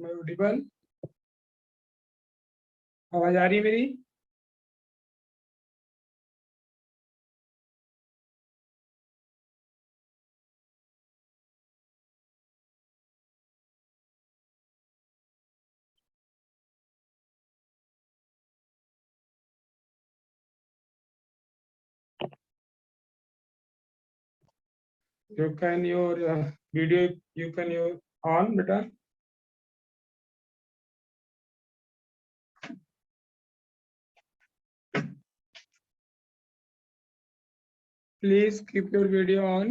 मैं ऑडिबल? आवाज आ रही है मेरी? You can your video, you can your on beta. Please keep your video on.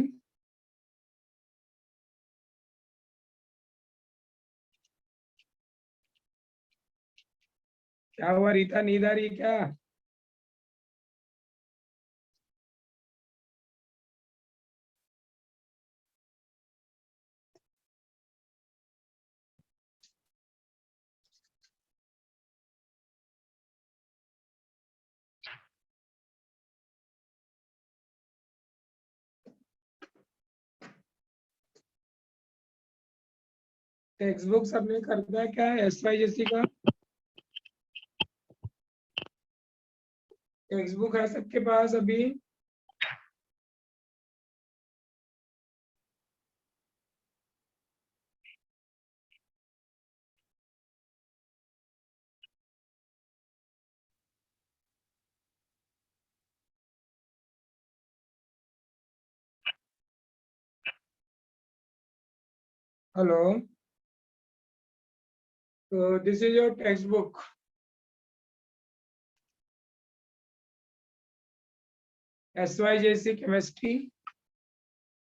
क्या हुआ रीता, नींद आ रही है क्या? टेक्स्ट बुक सबने खरीदा क्या है SYJC का? टेक्स्ट बुक है सबके पास अभी? हेलो, तो this is your textbook. SYJC chemistry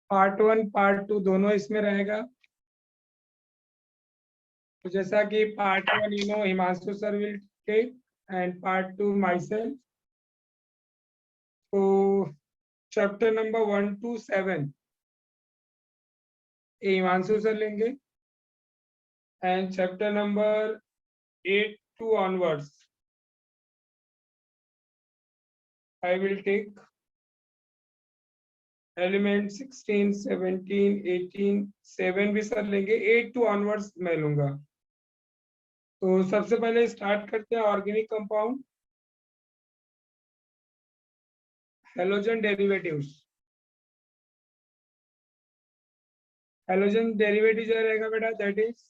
part 1 part 2 दोनों इसमें रहेगा. तो जैसा कि part 1 Himanshu sir will take and part 2 myself. तो chapter number 1 to 7 Himanshu sir लेंगे and chapter number 8 to onwards I will take. Element 16, 17, 18, 7 भी सर लेंगे, 8 to onwards मैं लूंगा. तो सबसे पहले स्टार्ट करते हैं organic compound, halogen derivatives. Halogen derivative जो रहेगा बेटा दैट इज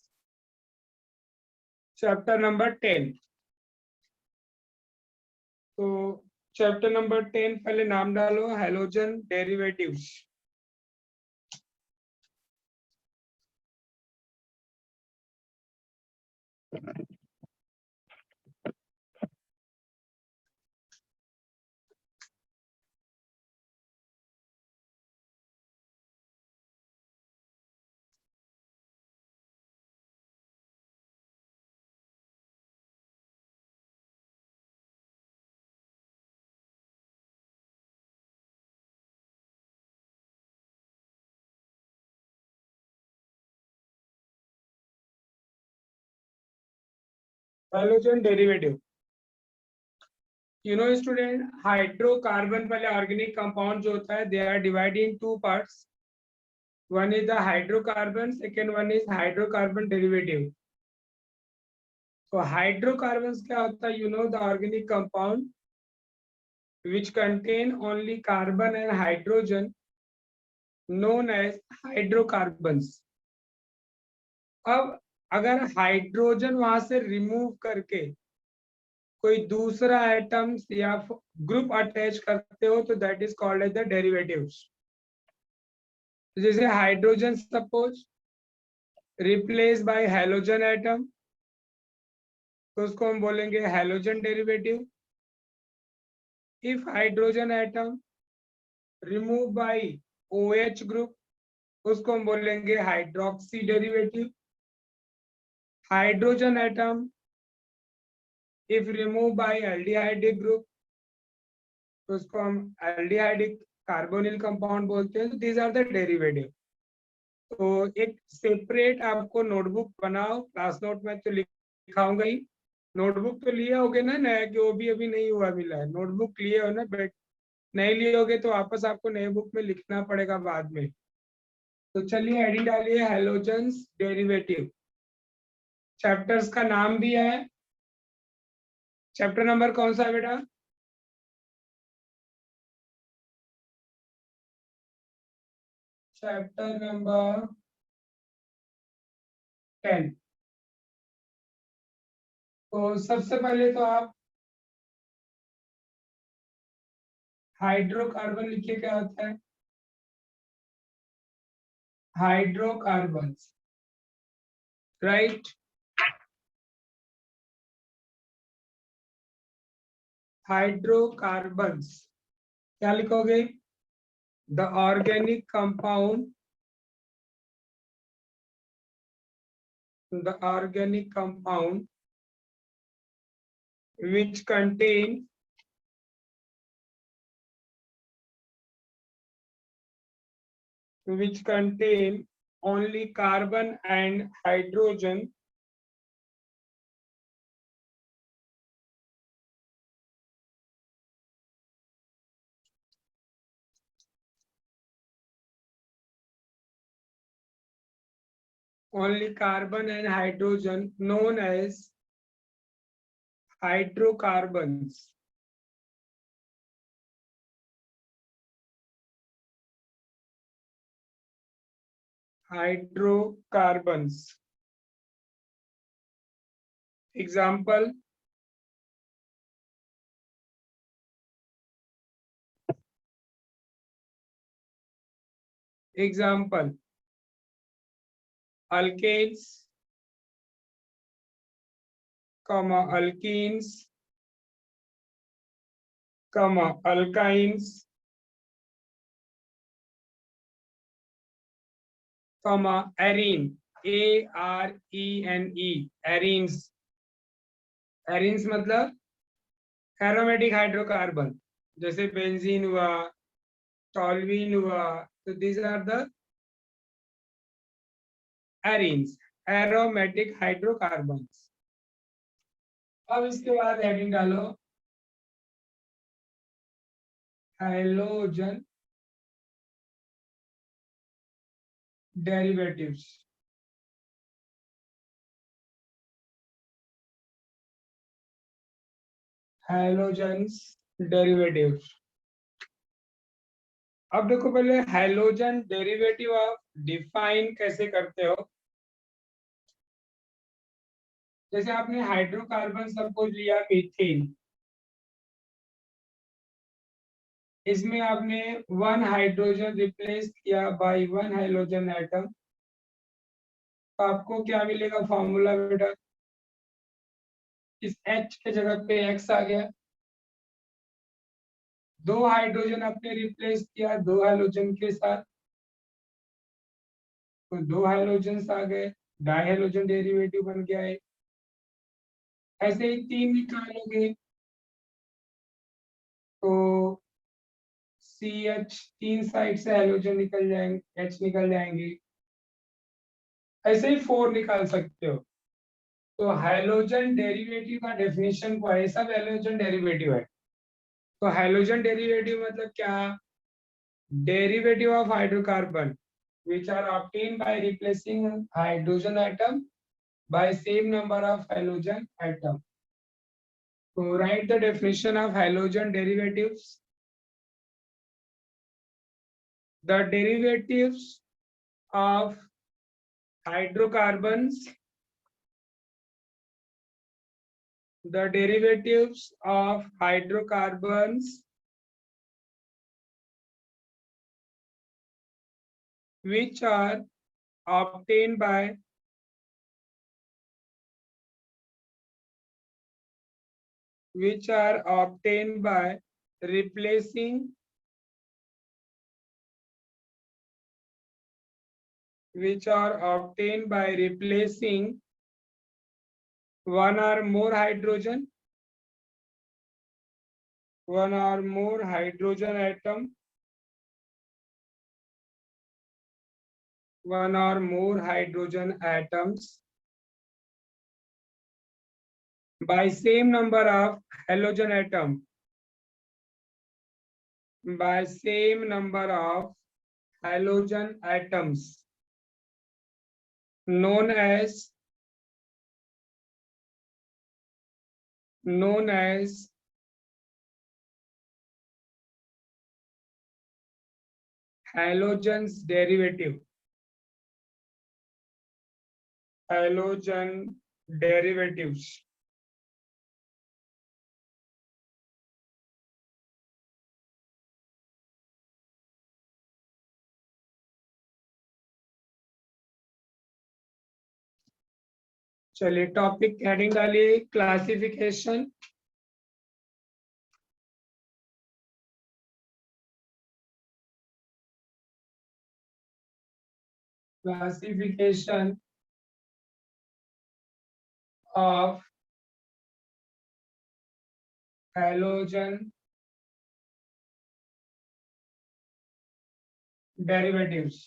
चैप्टर नंबर 10. तो चैप्टर नंबर 10 पहले नाम डालो, halogen derivatives. Halogen derivative, student, hydrocarbon पहले ऑर्गेनिक कंपाउंड जो होता है they are divided in 2 parts. One is the hydrocarbon, second one is hydrocarbon derivative. So hydrocarbons क्या होता है? The organic compound which contain only carbon and hydrogen known as hydrocarbons. अब अगर hydrogen वहां से रिमूव करके कोई दूसरा एटम्स या ग्रुप अटैच करते हो तो that is called as the derivatives. जैसे hydrogen suppose replace by halogen atom, तो उसको हम बोलेंगे halogen derivative. If hydrogen atom remove by OH group, उसको हम बोलेंगे hydroxy derivative. Hydrogen atom if remove by aldehydic group, तो उसको हम एल्डिहाइडिक कार्बोनिल कंपाउंड बोलते हैं. तो दीज आर द डेरिवेटिव. तो एक सेपरेट आपको नोटबुक बनाओ, क्लास नोट में तो लिखाऊंगा ही. नोटबुक तो लिए होगे ना नया, कि वो भी अभी नहीं हुआ मिला है. नोटबुक लिए हो ना, बट नहीं लिए होगे तो वापस आपको नए बुक में लिखना पड़ेगा बाद में. तो चलिए हेडिंग डालिए हेलोजन्स डेरिवेटिव. चैप्टर्स का नाम भी है। चैप्टर नंबर कौन सा है बेटा? Chapter number 10। तो सबसे पहले तो आप हाइड्रोकार्बन लिखिए, क्या होता है हाइड्रोकार्बन, राइट। हाइड्रोकार्बन्स क्या लिखोगे? The organic compound, the organic compound which contain only carbon and hydrogen, known as hydrocarbons. Hydrocarbons. Example: alkanes, alkenes, alkynes, arene, ARENE, arenes. Arenes मतलब एरोमेटिक हाइड्रोकार्बन, जैसे बेंजीन हुआ, toluene हुआ, तो these are the arenes, aromatic hydrocarbons. अब इसके बाद heading डालो halogen derivatives. Halogens derivatives. अब देखो पहले हैलोजन डेरिवेटिव आप डिफाइन कैसे करते हो। जैसे आपने हाइड्रोकार्बन सपोज लिया मीथेन, इसमें आपने वन हाइड्रोजन रिप्लेस किया बाय वन हाइड्रोजन एटम, तो आपको क्या मिलेगा फॉर्मूला बेटा? इस H के जगह पे X आ गया। दो हाइड्रोजन आपने रिप्लेस किया दो हाइड्रोजन के साथ, तो दो हाइड्रोजन आ गए, डाई हाइड्रोजन डेरिवेटिव बन गया है। ऐसे ही तीन निकालोगे तो CH, तीन साइड से हाइड्रोजन निकल जाएंगे, H निकल जाएंगे। ऐसे ही फोर निकाल सकते हो। तो हाइड्रोजन डेरिवेटिव का डेफिनेशन को है, सब हाइड्रोजन डेरिवेटिव है। तो हाइड्रोजन डेरिवेटिव मतलब क्या? Derivative of hydrocarbon which are obtained by replacing hydrogen atom by same number of halogen atom. So write the definition of halogen derivatives. The derivatives of hydrocarbons, the derivatives of hydrocarbons which are obtained by replacing one or more hydrogen atom, one or more hydrogen atoms by same number of halogen atom, by same number of halogen atoms, known as known as halogen's derivative. Halogen derivatives. चलिए topic heading डालिए classification. Classification of halogen derivatives.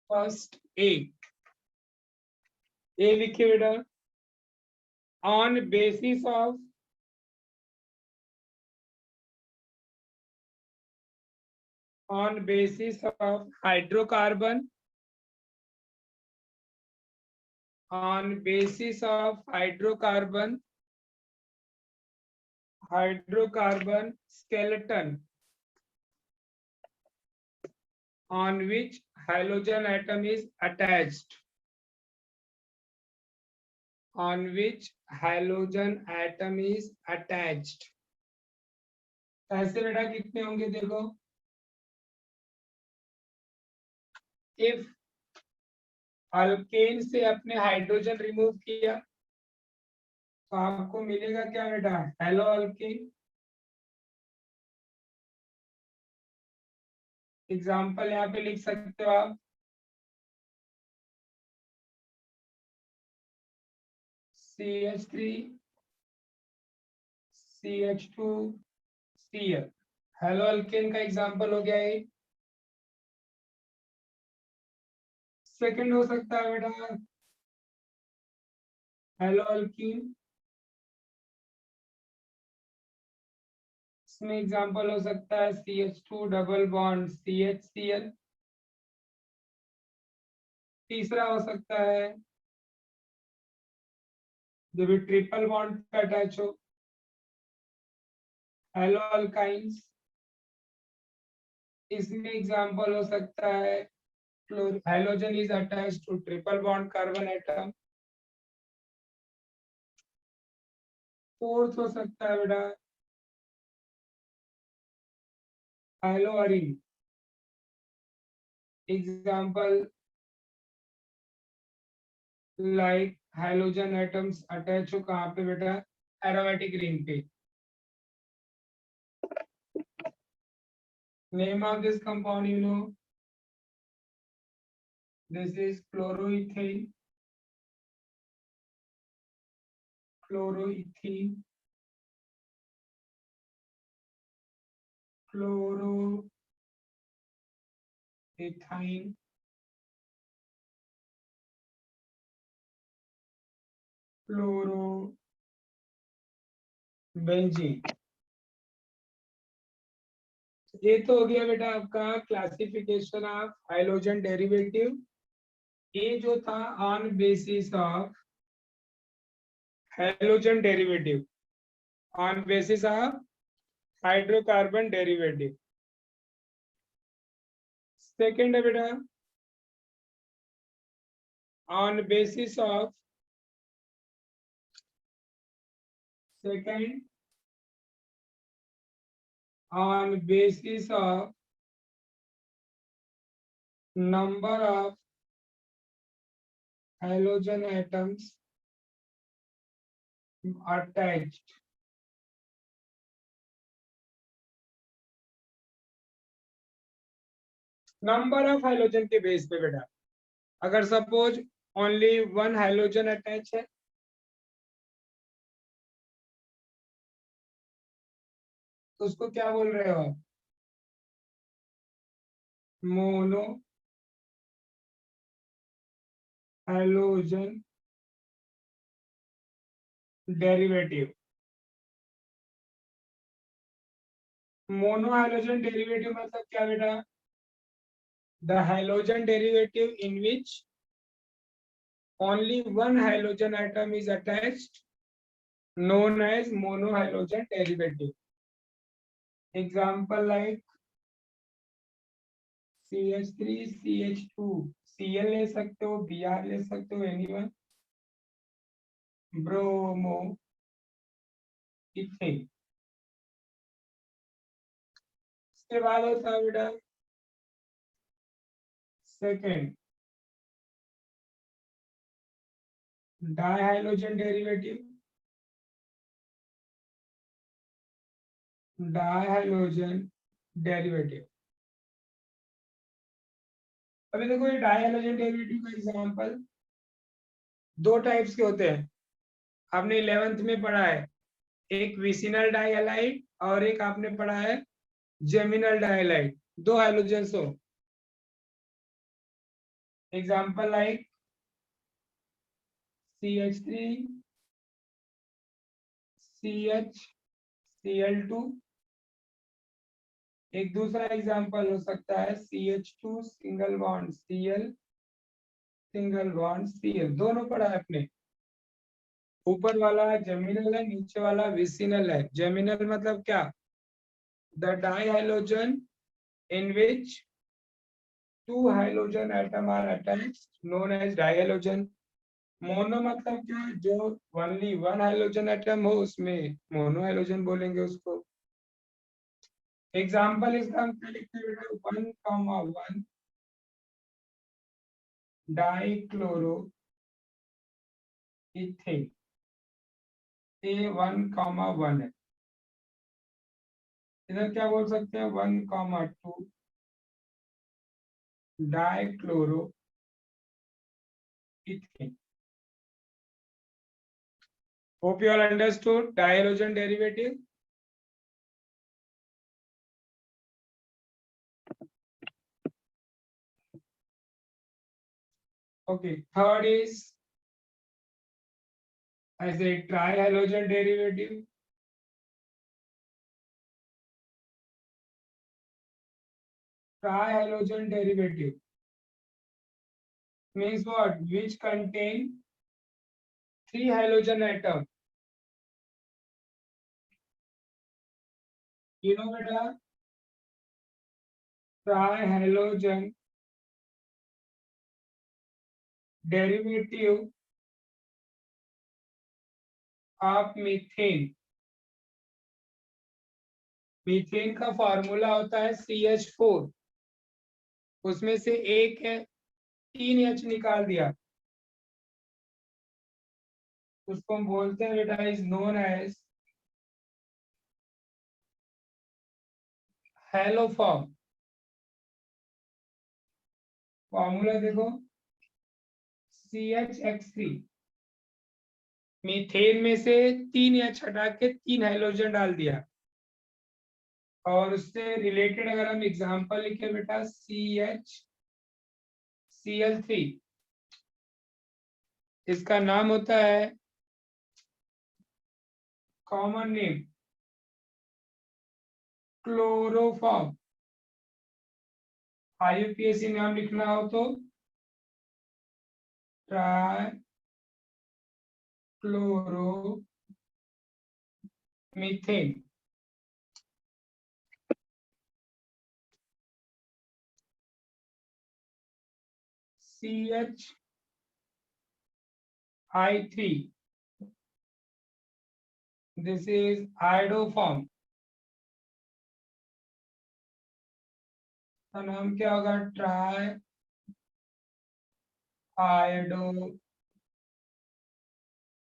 First A लिखिए बेटा. On basis of hydrocarbon, on basis of hydrocarbon skeleton on which halogen atom is attached, on which halogen atom is attached. ऐसे बेटा कितने होंगे देखो. If alkane से अपने हाइड्रोजन रिमूव किया तो आपको मिलेगा क्या बेटा? Hello alkane. एग्जाम्पल यहाँ पे लिख सकते हो आप. CH3 CH2 Cl. Hello alkane का एग्जाम्पल हो गया ये. सेकंड हो सकता है बेटा हेलो अल्कीन. इसमें एग्जाम्पल हो सकता है CH2 डबल बॉन्ड CHCl. तीसरा हो सकता है जो भी ट्रिपल बॉन्ड पे अटैच हो, हेलो अल्काइंस. इसमें एग्जाम्पल हो सकता है halogen is attached to triple bond carbon atom. Fourth हो सकता है बेटा haloarene. Example like halogen atoms attach हो कहाँ पे बेटा? aromatic ring पे. Name of this compound you know. This is chloroethane. Chloroethane. Chloroethane. Chlorobenzene. ये तो हो गया बेटा आपका क्लासिफिकेशन ऑफ हाइड्रोजन डेरिवेटिव. ये जो था on basis of hydrogen derivative, on basis of hydrocarbon derivative. Second है बेटा on basis of second on basis of number of halogen atoms attached. Number of hydrogen के बेस पे बेटा, अगर suppose only one hydrogen attach है तो उसको क्या बोल रहे हो आप? Mono hydrogen derivative. Mono hydrogen derivative मतलब क्या बेटा? The halogen derivative in which only one halogen atom is attached, known as monohalogen derivative. Example like CH3, CH2, Cl ले सकते हो, Br ले सकते हो, anyone? Bromo, ethane. इसके बाद होता है बेटा सेकेंड डाइहाइलोजन डेरिवेटिव। डाइहाइलोजन डेरिवेटिव, अभी देखो ये डाइहाइलोजन डेरिवेटिव का एग्जांपल दो टाइप्स के होते हैं, आपने 11th में पढ़ा है। एक विसिनल डाइहैलाइड और एक आपने पढ़ा है जेमिनल डाइहैलाइड, दो हाइड्रोजन्स हो। Example like CH3 CH Cl2। एक दूसरा एग्जांपल हो सकता है CH2 single bond Cl single bond Cl, दोनों पढ़ा है अपने। ऊपर वाला जेमिनल है, नीचे वाला विसिनल है। जेमिनल मतलब क्या? The dihalogen in which two halogen atom are attached, known as dihalogen। Mono मतलब क्या? जो ओनली वन हाइड्रोजन एटम हो उसमें मोनो हाइड्रोजन बोलेंगे उसको। एग्जांपल इसका हम क्या लिखते हैं बेटा? 1,1 डाइक्लोरो इथेन, ये 1,1 है। इधर क्या बोल सकते हैं? 1,2 dichloro ethane. Hope you all understood dihydrogen derivative. Okay, third is as a trihalogen derivative। Trihalogen derivative means what? Which contain three halogen atom। You know beta, trihalogen derivative of methane। Methane का formula होता है CH4, उसमें से एक है 3H निकाल दिया, उसको हम बोलते हैं बेटा is known as haloform. Formula देखो CHX3, मीथेन में से 3H हटा के 3 हाइड्रोजन डाल दिया, और उससे रिलेटेड अगर हम एग्जांपल लिखे बेटा CHCl3, इसका नाम होता है कॉमन नेम क्लोरोफॉर्म। IUPAC नाम लिखना हो तो try chloro methane. CHI3, this is iodoform. का नाम क्या होगा? Try iodo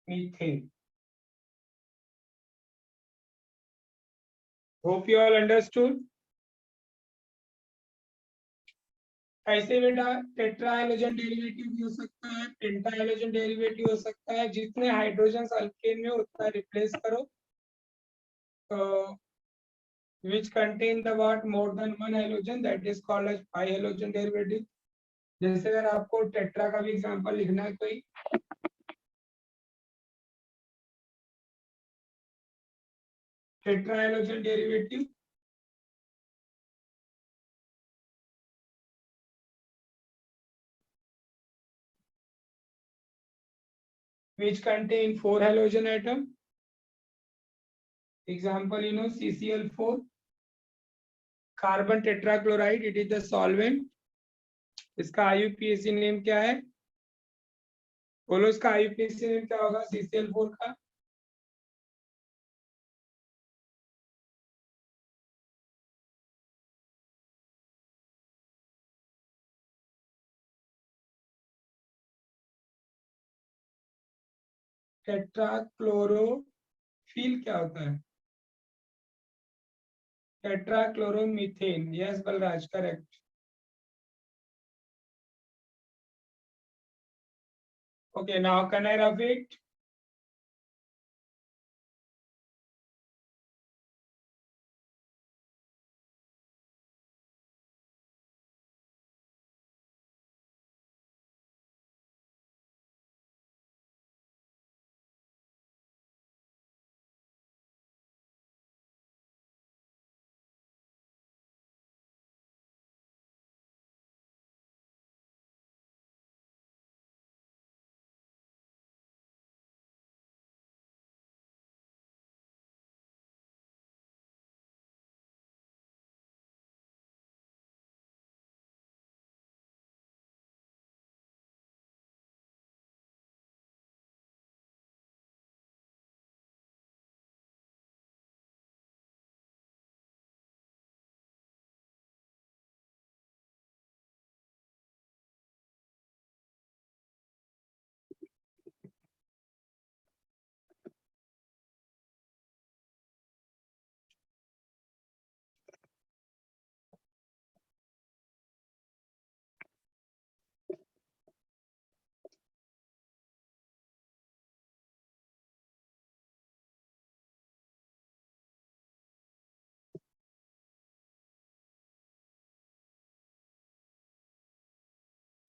methane. Hope you all understood. ऐसे बेटा टेट्रा हाइड्रोजन डेरिवेटिव भी हो सकता है, पेंटा हाइड्रोजन डेरिवेटिव हो सकता है। जितने हाइड्रोजन अल्केन में उतना रिप्लेस करो, तो which contain the what more than one halogen, that is called as pi halogen derivative। जैसे अगर आपको टेट्रा का भी एग्जांपल लिखना है कोई, tetra hydrogen derivative which contain 4 halogen atom. Example, CCl4, carbon tetrachloride, it is the solvent. इसका IUPAC name क्या है? बोलो इसका IUPAC नेम क्या होगा CCl4 का? टेट्राक्लोरोफिल क्या होता है? Tetrachloromethane. Yes Balraj, correct. Okay, now can I rough it?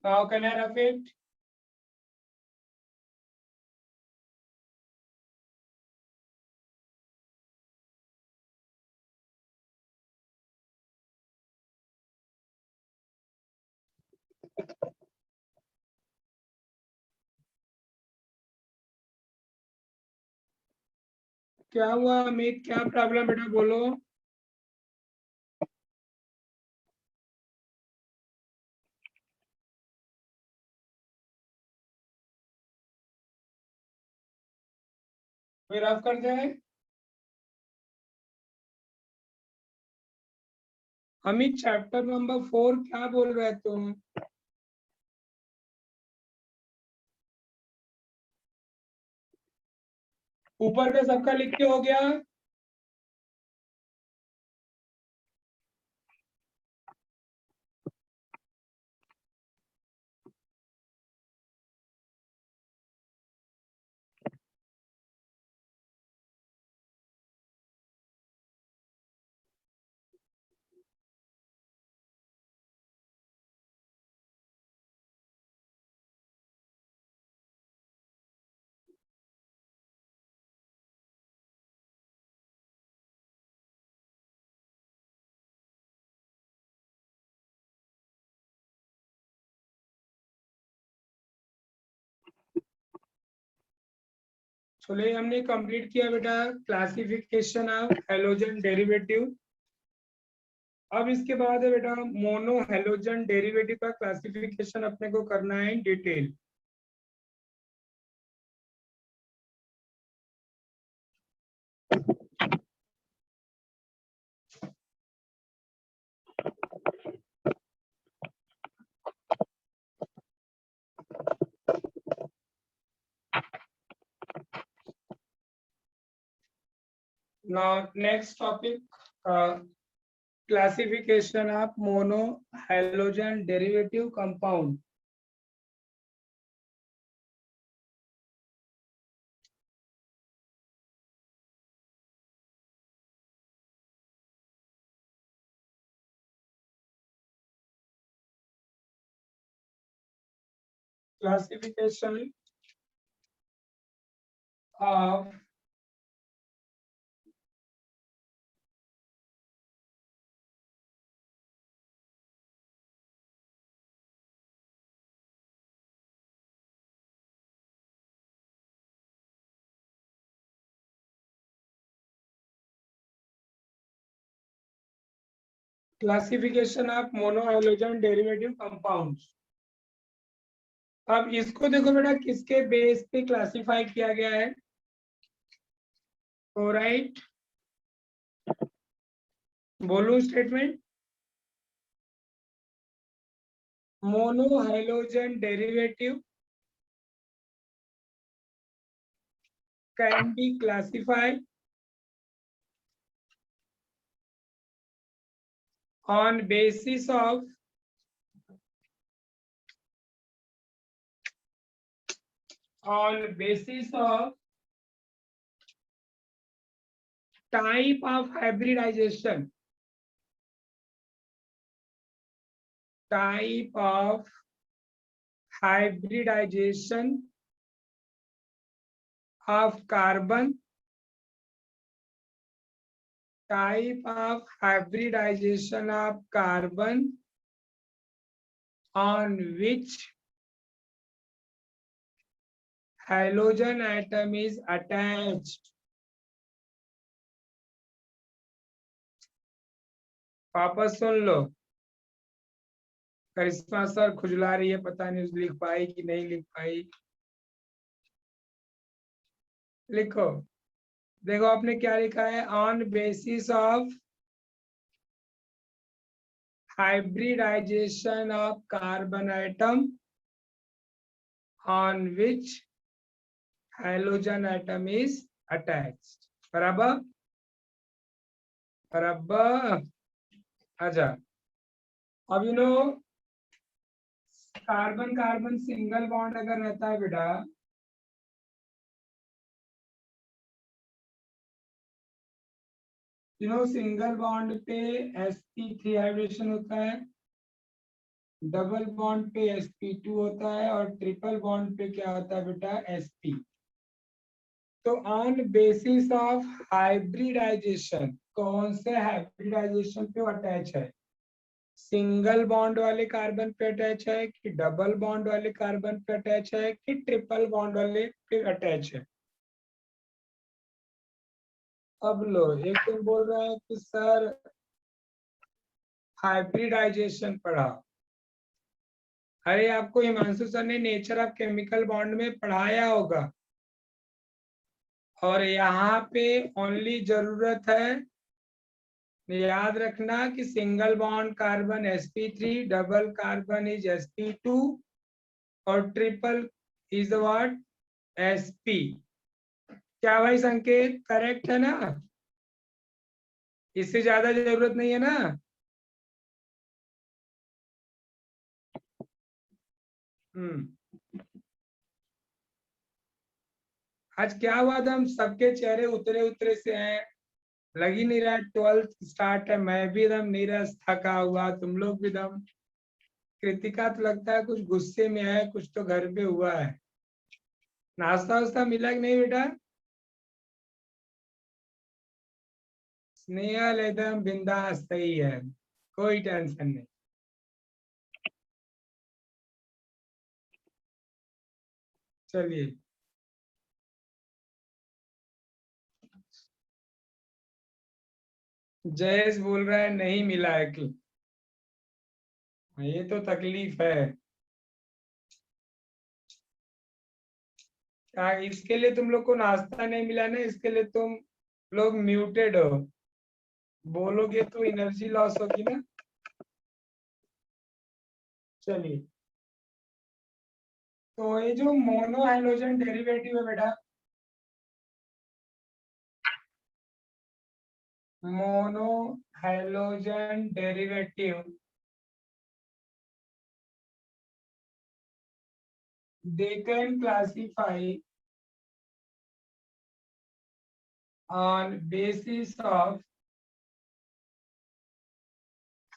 Now can I rough it? क्या हुआ अमित, क्या प्रॉब्लम बेटा, बोलो. फिर रफ कर दे. अमित चैप्टर नंबर 4 क्या बोल रहे तुम? ऊपर का सबका लिख के हो गया? चलिए हमने कंप्लीट किया बेटा क्लासिफिकेशन ऑफ हैलोजन डेरिवेटिव. अब इसके बाद है बेटा मोनो हैलोजन डेरिवेटिव का क्लासिफिकेशन अपने को करना है in detail. Now next topic, classification of mono halogen derivative compound. Classification of classification of mono hydrogen derivative compounds. अब इसको देखो बेटा, किसके बेस पे क्लासिफाई किया गया है? राइट, बोलू statement. Mono hydrogen derivative can be classified on basis of type of hybridization, type of hybridization of carbon, type of hybridization of carbon on which halogen atom is attached. वापस सुन लो, करिश्मा sir खुजला रही है, पता नहीं लिख पाई कि नहीं लिख पाई। लिखो, देखो आपने क्या लिखा है, on basis of hybridization of carbon atom on which halogen atom is attached. बराबर बराबर। अच्छा, अब you know carbon carbon single bond अगर रहता है बेटा, सिंगल बॉन्ड पे sp3 हाइब्रिडेशन होता है, डबल बॉन्ड पे sp2 होता है, और ट्रिपल बॉन्ड पे क्या होता है बेटा, sp। तो ऑन बेसिस ऑफ हाइब्रिडाइजेशन, कौन से हाइब्रिडाइजेशन पे अटैच है? सिंगल बॉन्ड वाले कार्बन पे अटैच है कि डबल बॉन्ड वाले कार्बन पे अटैच है कि ट्रिपल बॉन्ड वाले पे अटैच है? अब लो, एक तुम बोल रहे हैं कि सर हाइब्रिडाइजेशन पढ़ा। अरे आपको हिमांशु सर ने नेचर ऑफ केमिकल बॉन्ड में पढ़ाया होगा, और यहाँ पे ओनली जरूरत है याद रखना कि single bond carbon sp3, double carbon is sp2 और ट्रिपल इज व्हाट, sp। क्या भाई संकेत करेक्ट है ना? इससे ज्यादा जरूरत नहीं है ना? आज क्या हुआ था, हम सबके चेहरे उतरे उतरे से हैं, लग ही नहीं रहा है 12th स्टार्ट है। मैं भी एकदम नीरस थका हुआ, तुम लोग भी एकदम। कृतिका तो लगता है कुछ गुस्से में है, कुछ तो घर पे हुआ है। नाश्ता वास्ता मिला कि नहीं बेटा? स्नेहल एकदम बिंदास सही है, कोई टेंशन नहीं। चलिए, जयेश बोल रहा है नहीं मिला है कि, ये तो तकलीफ है। क्या इसके लिए तुम लोग को नाश्ता नहीं मिला ना, इसके लिए तुम लोग म्यूटेड हो, बोलोगे तो एनर्जी लॉस होगी ना। चलिए, तो ये जो मोनो हाइड्रोजन डेरिवेटिव है बेटा, mono hydrogen derivative they can classify on basis of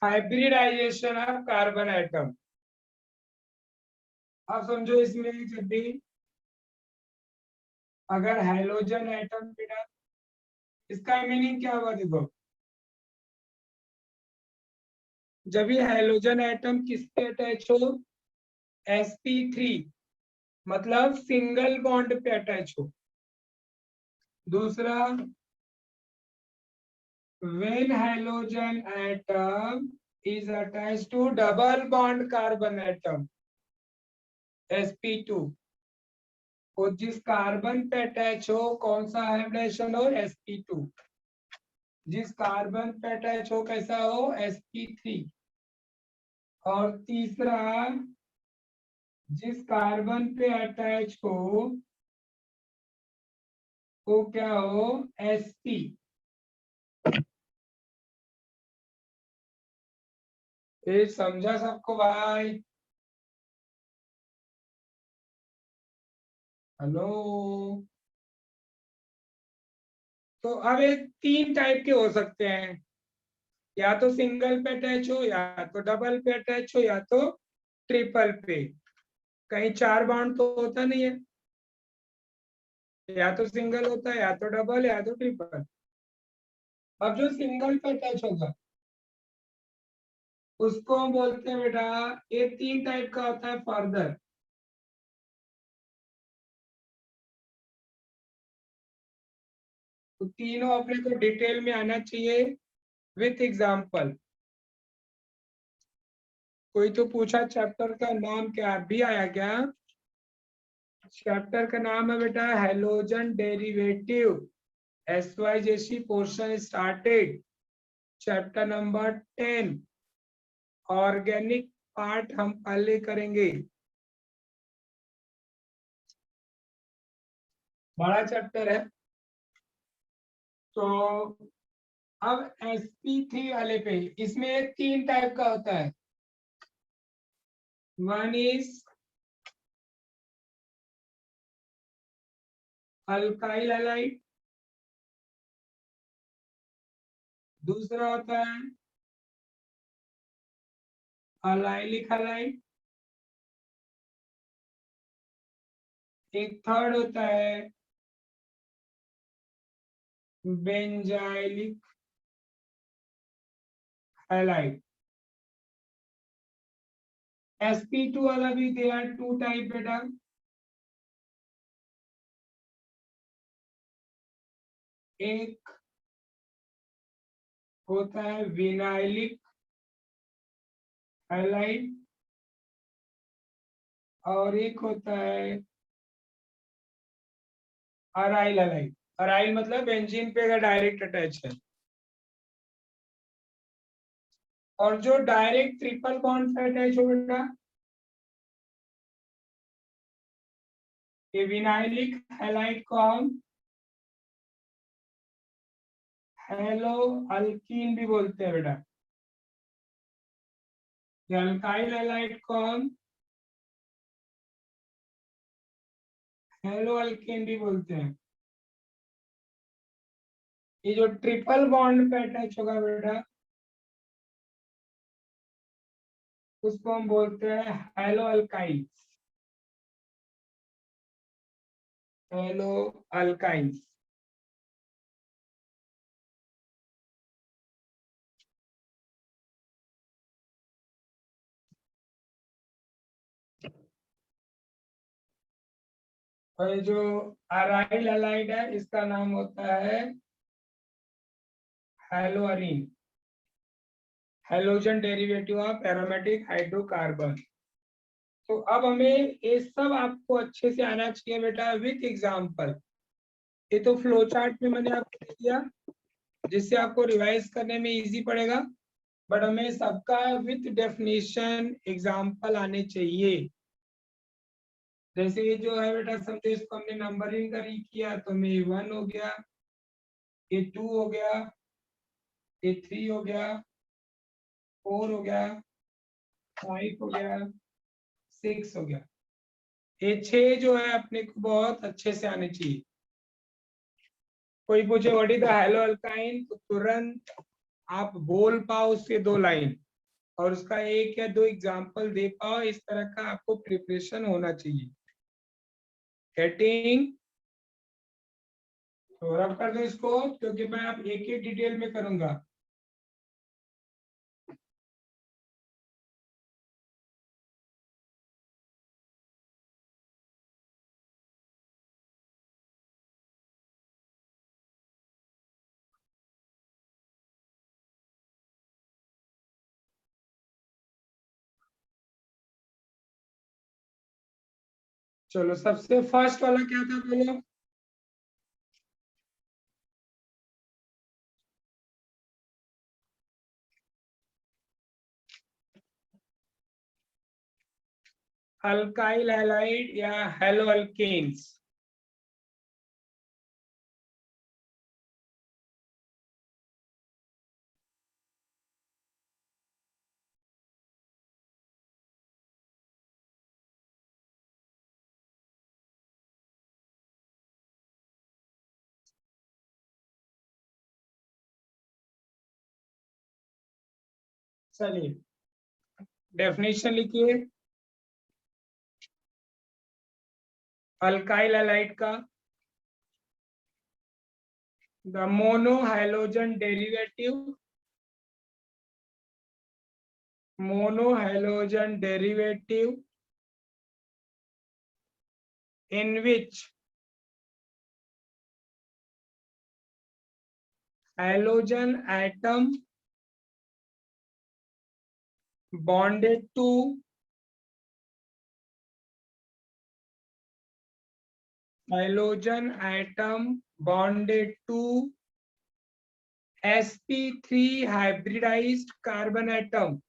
hybridization of carbon atom। अब समझो, इसमें जब भी अगर हाइड्रोजन एटम बेटा, इसका मीनिंग क्या हुआ देखो, जब भी हाइड्रोजन एटम किस पे अटैच हो, sp3, मतलब सिंगल बॉन्ड पे अटैच हो। दूसरा, when halogen atom is attached to double bond carbon atom sp2, और जिस कार्बन पे अटैच हो कौन सा हाइब्रिडेशन हो sp2, जिस कार्बन पे अटैच हो कैसा हो sp3, और तीसरा जिस कार्बन पे अटैच हो वो क्या हो sp। ये समझा सबको भाई? हेलो। तो अब ये तीन टाइप के हो सकते हैं, या तो सिंगल पे अटैच हो, या तो डबल पे अटैच हो, या तो ट्रिपल पे। कहीं चार बॉन्ड तो होता नहीं है, या तो सिंगल होता है, या तो डबल, या तो ट्रिपल। अब जो सिंगल पे अटैच होगा उसको हम बोलते हैं बेटा, ये तीन टाइप का होता है फर्दर। तो तीनों अपने को डिटेल में आना चाहिए विथ एग्जांपल। कोई तो पूछा चैप्टर का नाम क्या अभी आया क्या? चैप्टर का नाम है बेटा halogen derivative, SYJC portion started, chapter number 10। Organic part हम पहले करेंगे, बड़ा चैप्टर है। तो अब sp3 वाले पे, इसमें तीन टाइप का होता है। वन इज अल्काइल हैलाइड, दूसरा होता है अलाइलिक हैलाइड, एक थर्ड होता है बेंजाइलिक हैलाइड। sp2 वाला भी दे आर टू टाइप बेटा, एक होता है विनाइलिक हैलाइड, और एक होता है अराइल हैलाइड। अराइल मतलब बेंजीन पे अगर डायरेक्ट अटैच है। और जो डायरेक्ट ट्रिपल बॉन्ड पे अटैच हो बेटा, ये विनाइलिक हैलाइड को हम हेलो अल्कीन भी बोलते हैं बेटा। अल्काइल हैलाइड को हम हेलो अल्केन भी बोलते हैं। ये जो ट्रिपल बॉन्ड पे अटैच होगा बेटा उसको हम बोलते हैं हेलो अल्काइल्स, हेलो अल्काइल्स। और जो अराइल हैलाइड है इसका नाम होता है haloarene, halogen derivative of aromatic hydrocarbon. तो अब हमें ये सब आपको अच्छे से आना चाहिए बेटा विथ एग्जांपल। ये तो फ्लो चार्ट में मैंने आपको दे दिया जिससे आपको रिवाइज करने में इजी पड़ेगा, बट हमें सबका विथ डेफिनेशन एग्जांपल आने चाहिए। जैसे ये जो है बेटा समझे, इसको हमने नंबरिंग करी किया तो में 1 हो गया, ये 2 हो गया, ये 3 हो गया, 4 हो गया, 5 हो गया, 6 हो गया। ये 6 जो है अपने को बहुत अच्छे से आने चाहिए। कोई पूछे what is the hello alkyne तो तुरंत आप बोल पाओ उसके दो लाइन, और उसका एक या दो एग्जाम्पल दे पाओ। इस तरह का आपको प्रिपरेशन होना चाहिए। गेटिंग? तो रब कर दो इसको, क्योंकि मैं आप एक एक डिटेल में करूंगा। चलो सबसे फर्स्ट वाला क्या था बोलो। अल्काइल हैलाइड या हेलो अल्केन्स। चलिए डेफिनेशन लिखिए अल्काइल हैलाइड का। The monohalogen derivative in which halogen atom bonded to sp3 hybridized carbon atom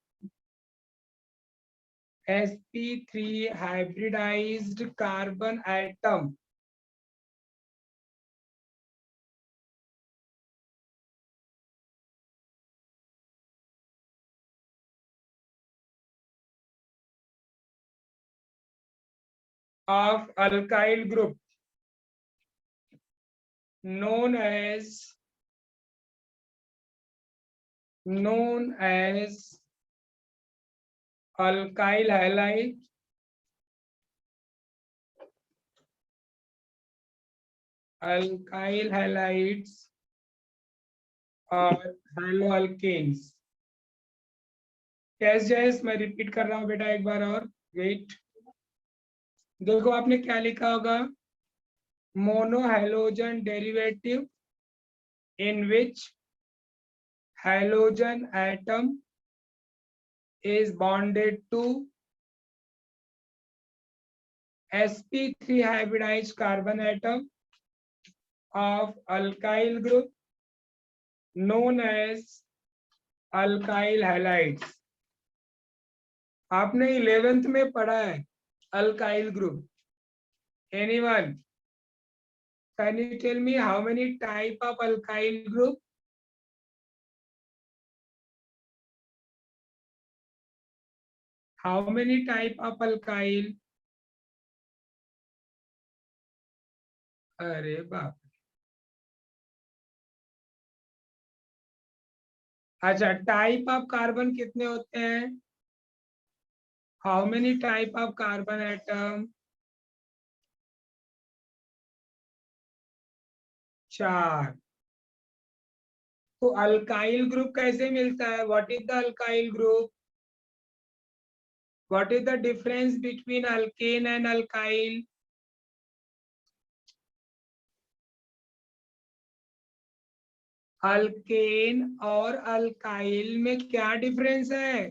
of alkyl group known as alkyl halide alkyl halides और haloalkanes। जैस मैं रिपीट कर रहा हूं बेटा एक बार और वेट। देखो आपने क्या लिखा होगा मोनोहाइलोजन derivative in which halogen atom is bonded to sp3 hybridized carbon atom of alkyl group known as alkyl halides। आपने 11th में पढ़ा है alkyl group। Anyone can you tell me how many type of alkyl group? How many type of alkyl? अरे बाप। अच्छा type of carbon कितने होते हैं? How many type of carbon atom? 4। तो अल्काइल ग्रुप कैसे मिलता है? What is the alkyl group? What is the difference between alkane and alkyl? Alkane और अल्काइल में क्या डिफरेंस है?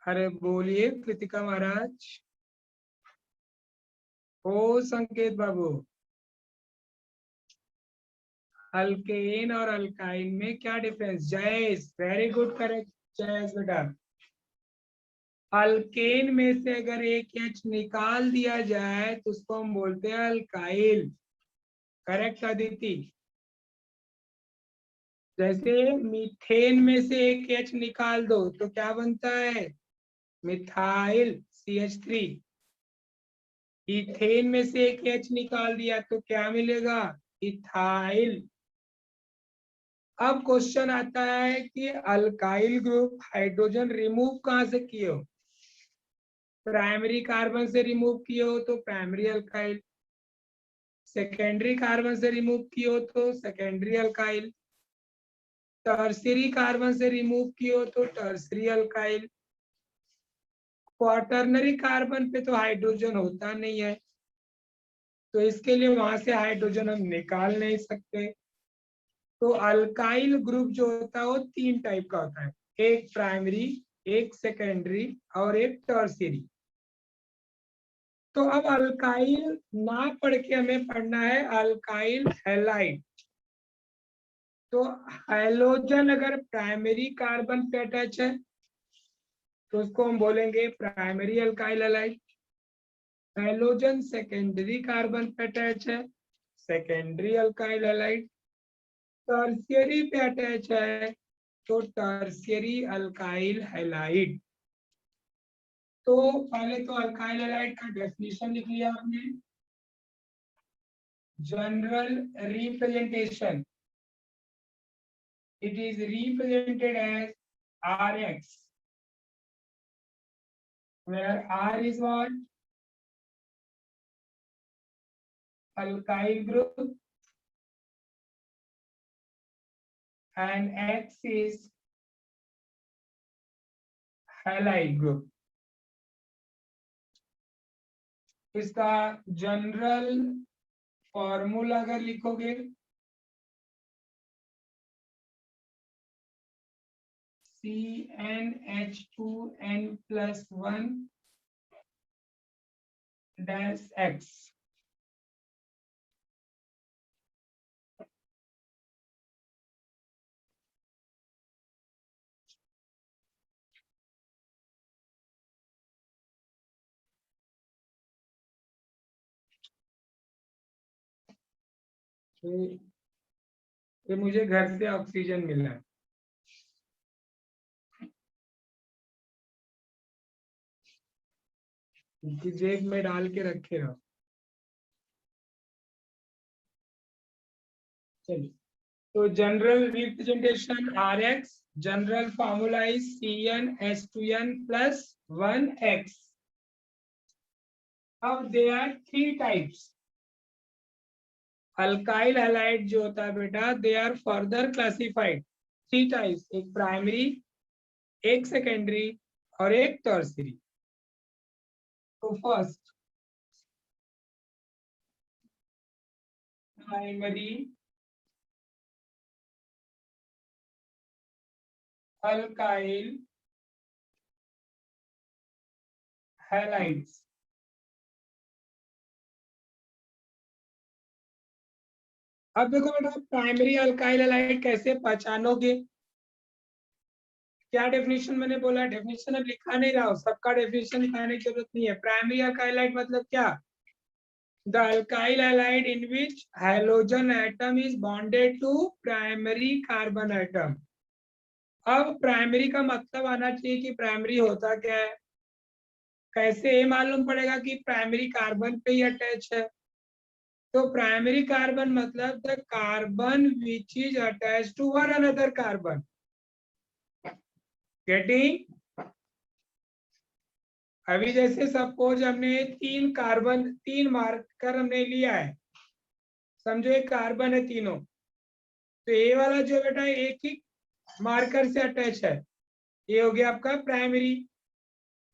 अरे बोलिए कृतिका महाराज। ओ संकेत बाबू अल्केन और अल्काइल में क्या difference? Jayesh very good correct Jayesh बेटा। अल्केन में से अगर एक एच निकाल दिया जाए तो उसको हम बोलते हैं अल्काइल। करेक्ट अदिति। जैसे मीथेन में से एक एच निकाल दो तो क्या बनता है? Methyl CH3। इथेन में से एक एच निकाल दिया तो क्या मिलेगा? इथाइल। अब क्वेश्चन आता है कि अल्काइल ग्रुप हाइड्रोजन रिमूव कहां से किए हो? प्राइमरी कार्बन से रिमूव किए हो तो प्राइमरी अल्काइल, सेकेंडरी कार्बन से रिमूव किए हो तो सेकेंडरी अल्काइल, टर्सरी कार्बन से रिमूव किए हो तो टर्सरी अल्काइल। क्वाटरनरी कार्बन पे तो हाइड्रोजन होता नहीं है तो इसके लिए वहां से हाइड्रोजन हम निकाल नहीं सकते। तो अल्काइल ग्रुप जो होता है वो 3 टाइप का होता है, एक प्राइमरी, एक सेकेंडरी और एक टर्शियरी। तो अब अल्काइल ना पढ़ के हमें पढ़ना है अल्काइल हैलाइड। तो हैलोजन अगर प्राइमरी कार्बन पे अटैच है तो उसको हम बोलेंगे primary alkyl halide. Halogen secondary carbon पे अटैच है, सेकेंडरी अल्काइल हैलाइड। टर्शियरी पे अटैच है तो टर्शियरी अल्काइल हैलाइड। तो पहले तो अल्काइल हैलाइड का डेफिनेशन लिख लिया आपने। General representation, it is represented as Rx, where R is what? Alkyl group, and X is halide group. इसका जनरल फॉर्मूला अगर लिखोगे CnH2n+1 dash X। ये मुझे घर से ऑक्सीजन मिला है, इनकी जेब में डाल के रखे रहो। चलिए, तो general representation Rx, general formula is CnH2n+1X। अब they are 3 types. Alkyl halide जो होता है बेटा, they are further classified 3 types, एक प्राइमरी, एक सेकेंडरी और एक टर्शियरी। तो फर्स्ट प्राइमरी अल्काइल हैलाइड्स। अब देखो बेटा, प्राइमरी अल्काइल हैलाइड कैसे पहचानोगे? क्या डेफिनेशन मैंने बोला? डेफिनेशन अब लिखा नहीं रहा हूं, सबका डेफिनेशन लिखाने की जरूरत नहीं है। प्राइमरी अल्काइल हैलाइड मतलब क्या? The alkyl halide in which halogen atom is bonded to primary carbon atom। अब प्राइमरी का मतलब आना चाहिए कि प्राइमरी होता क्या है। कैसे ये मालूम पड़ेगा कि प्राइमरी कार्बन पे ही अटैच है? तो प्राइमरी कार्बन मतलब the carbon which is attach to one another carbon. Getting? अभी जैसे सपोज हमने 3 मार्कर हमने लिया है, समझो एक कार्बन है तीनों, तो ये वाला जो बेटा एक ही मार्कर से अटैच है, ये हो गया आपका प्राइमरी।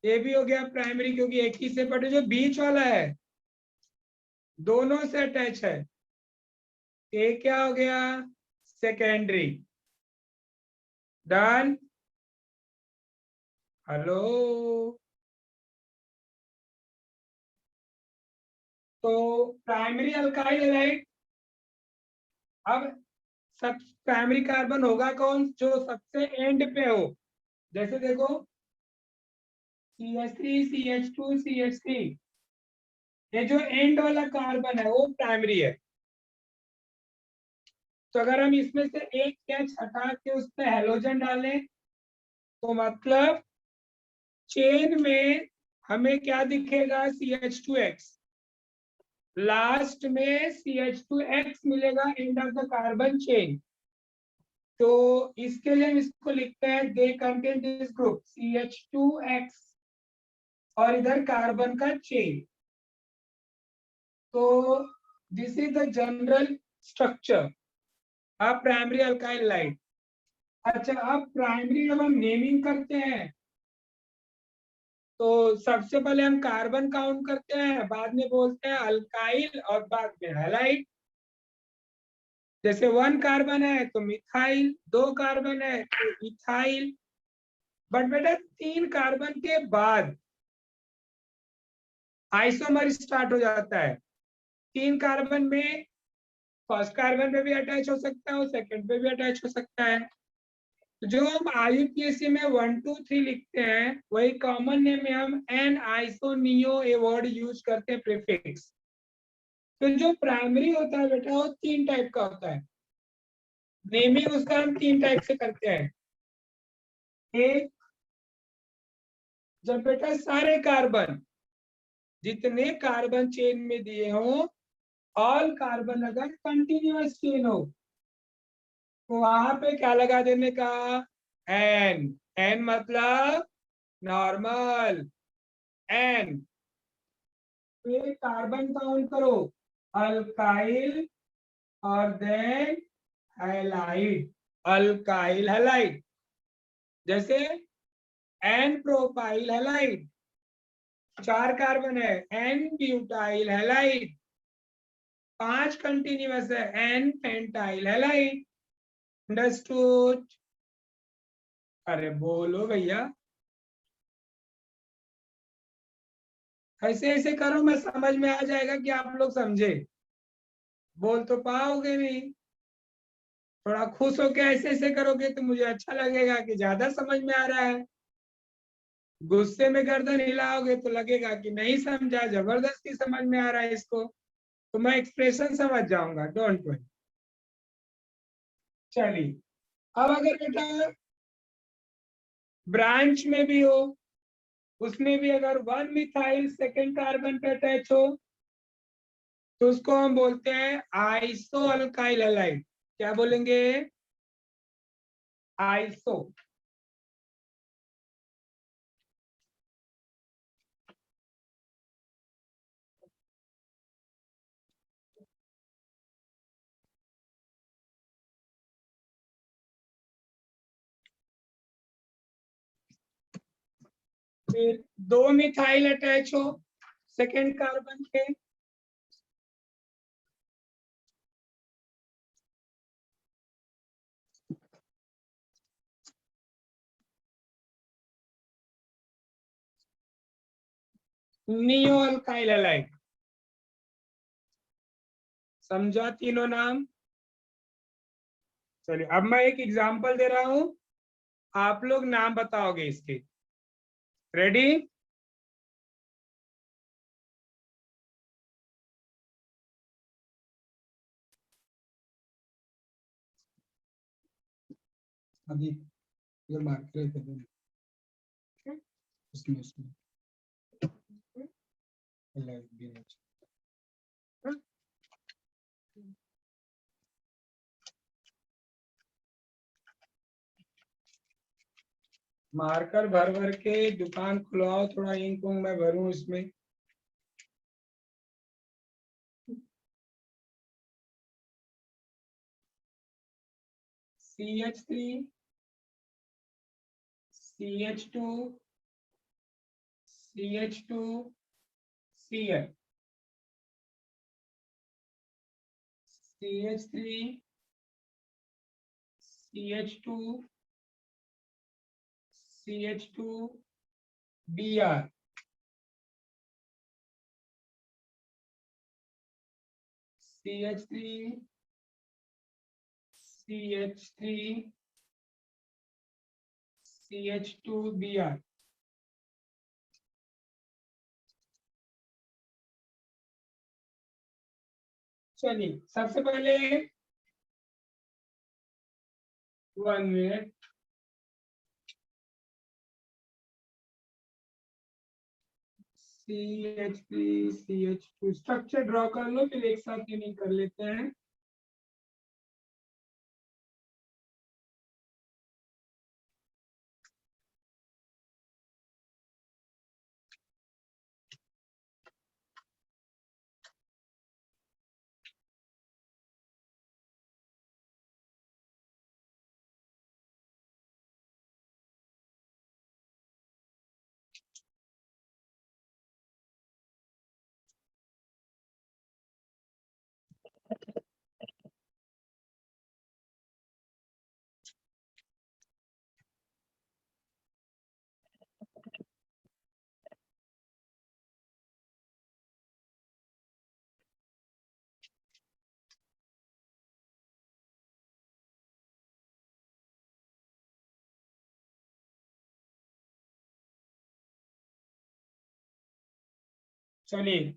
ये भी हो गया प्राइमरी क्योंकि एक ही से, बट जो बीच वाला है दोनों से अटैच है, ये क्या हो गया? सेकेंडरी। डन? हेलो? तो प्राइमरी अल्काइल हैलाइड, अब सब प्राइमरी कार्बन होगा कौन? जो सबसे एंड पे हो। जैसे देखो CH3 CH2 CH3, ये जो एंड वाला कार्बन है वो प्राइमरी है। तो अगर हम इसमें से एक एच हटा के उस पर हेलोजन डालें तो मतलब चेन में हमें क्या दिखेगा? CH2X। लास्ट में CH2X मिलेगा end of the carbon chain. तो इसके लिए हम इसको लिखते हैं they contain this group CH2X और इधर कार्बन का चेन। तो this is the general structure of primary alkyl halide. अच्छा, अब प्राइमरी जब हम नेमिंग करते हैं तो सबसे पहले हम कार्बन काउंट करते हैं, बाद में बोलते हैं अल्काइल और बाद में हैलाइड। जैसे 1 कार्बन है तो मिथाइल, 2 कार्बन है तो इथाइल। बट बेटा 3 कार्बन के बाद आइसोमर स्टार्ट हो जाता है। 3 कार्बन में फर्स्ट कार्बन पे भी अटैच हो सकता है और सेकंड पे भी अटैच हो सकता है। तो जो हम आईयूपीएसी में 1 2 3 लिखते हैं वही कॉमन नेम में हम n iso neo a word use करते हैं, प्रीफिक्स। तो जो प्राइमरी होता है बेटा वो 3 टाइप का होता है। नेमिंग उसका हम 3 टाइप से करते हैं। एक, जब बेटा सारे कार्बन, जितने कार्बन चेन में दिए हो, ऑल कार्बन अगर कंटिन्यूअस चेन हो तो वहां पे क्या लगा देने का, एन। एन मतलब नॉर्मल, एन। फिर कार्बन काउंट करो, अल्काइल और देन हैलाइड। अल्काइल हैलाइड, जैसे एन प्रोपाइल हैलाइड, 4 कार्बन है, एन ब्यूटाइल हैलाइड, 5 कंटिन्यूअस है, एन पेंटाइल हैलाइड। अंडरस्टूड? अरे बोलो भैया, ऐसे ऐसे करो, मैं समझ में आ जाएगा कि आप लोग समझे। बोल तो पाओगे नहीं। थोड़ा खुश होके ऐसे ऐसे करोगे तो मुझे अच्छा लगेगा कि ज्यादा समझ में आ रहा है। गुस्से में गर्दन हिलाओगे तो लगेगा कि नहीं समझा, जबरदस्ती समझ में आ रहा है इसको। तो मैं एक्सप्रेशन समझ जाऊंगा, डोंट वरी। चलिए, अब अगर बेटा ब्रांच में भी हो, उसमें भी अगर 1 मिथाइल सेकेंड कार्बन पे अटैच हो तो उसको हम बोलते हैं आइसो अल्काइल हैलाइड। क्या बोलेंगे? आइसो। फिर 2 मिथाइल अटैच हो सेकेंड कार्बन पे, नियो अल्काइल हैलाइड। समझा तीनों नाम? चलिए, अब मैं एक एग्जांपल दे रहा हूं, आप लोग नाम बताओगे इसके। रेडी? अभी ये मार्कर कर देना इसमें इसमें हैलाइड देना चाहिए। मार्कर भर भर के दुकान खुलवाओ, थोड़ा इंक उंक मैं भरूं इसमें। CH3, CH2, CH2, Cl, CH3, CH2, CH2, Br, CH3, CH3, CH2, Br। चलिए, सबसे पहले 1 minute, CH3, CH2 structure draw कर लो, फिर एक साथ ये नहीं कर लेते हैं। चलिए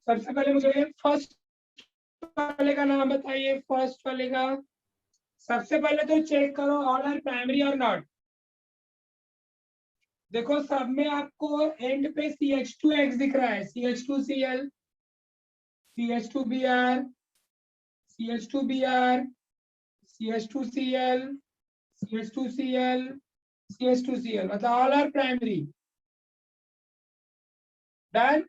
सबसे पहले मुझे फर्स्ट वाले का नाम बताइए, फर्स्ट वाले का। सबसे पहले तो चेक करो ऑल आर प्राइमरी और नॉट। देखो सब में आपको एंड पे CH2X दिख रहा है, CH2Cl, CH2Br, CH2Br, CH2Cl, CH2Cl, CH2Cl, मतलब ऑल आर प्राइमरी। डन।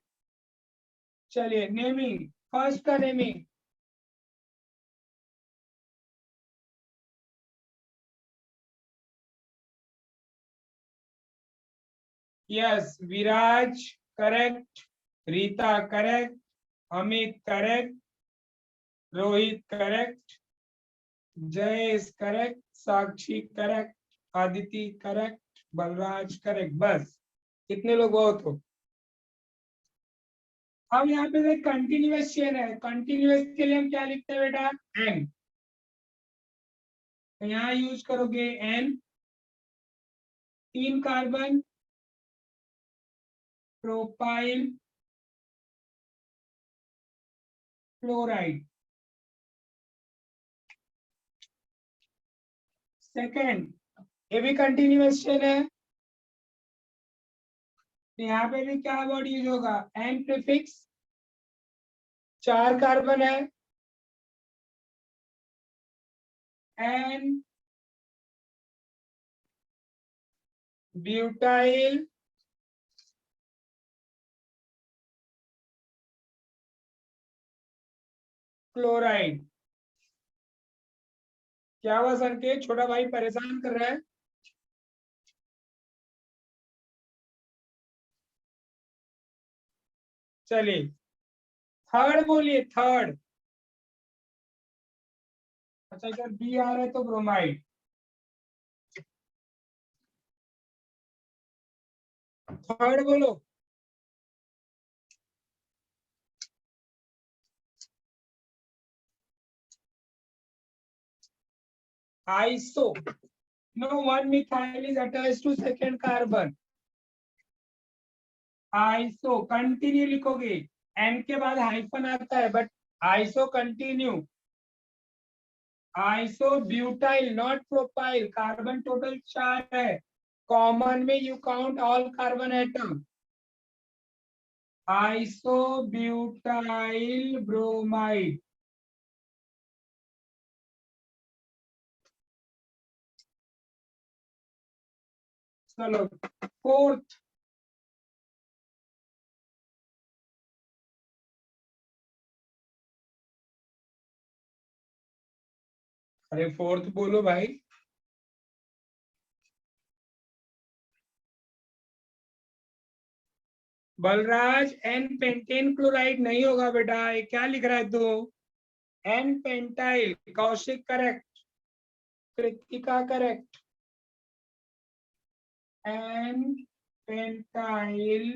चलिए नेमिंग, फर्स्ट का naming. Yes, Viraj correct, Rita correct, Amit correct, Rohit correct, Jayesh correct, Sakshi correct, Aditi correct, Balraj correct. बस कितने लोग बहुत हो। अब यहाँ पे कंटिन्यूअस चेन है, कंटिन्यूअस के लिए हम क्या लिखते हैं बेटा, एन। तो यहाँ यूज करोगे n, 3 carbon, propyl chloride. Second, ये भी कंटिन्यूअस चेन है, तो यहाँ पे भी क्या वर्ड यूज होगा, एन प्रीफिक्स, 4 कार्बन है, एन ब्यूटाइल क्लोराइड। क्या हुआ संकेत, छोटा भाई परेशान कर रहा है। चलिए थर्ड बोलिए, थर्ड। अच्छा अगर बी आ रहा है तो ब्रोमाइड। थर्ड बोलो। Iso, no, 1 methyl is attached to second carbon। Iso continue लिखोगे, एन के बाद हाइफन आता है, but iso continue. Iso butyl not propyl, carbon total 4 है, कॉमन में you count all carbon atom. Iso butyl bromide. चलो fourth, अरे fourth बोलो भाई। बलराज, एन पेंटेन क्लोराइड नहीं होगा बेटा, ये क्या लिख रहा है तू, N pentyl. Kaushik correct, Kritika correct, N pentyl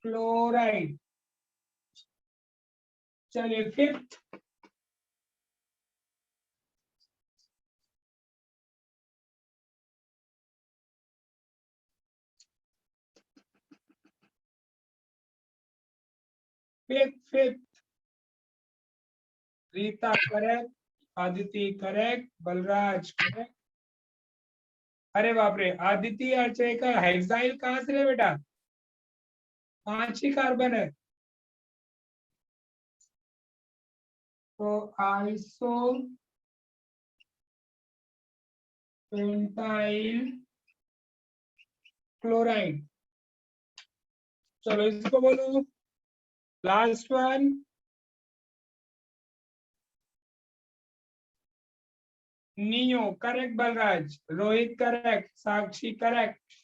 chloride. चलिए fifth, fifth, Rita correct, Aditi correct, Balraj correct. अरे बाप रे, आदिति अर्चय का हेक्साइल कहाँ से है बेटा, 5 ही कार्बन है। तो आइसो पेंटाइल क्लोराइड। चलो इसको बोलो, last one, neo correct, Balraj, Rohit correct, Sakshi correct,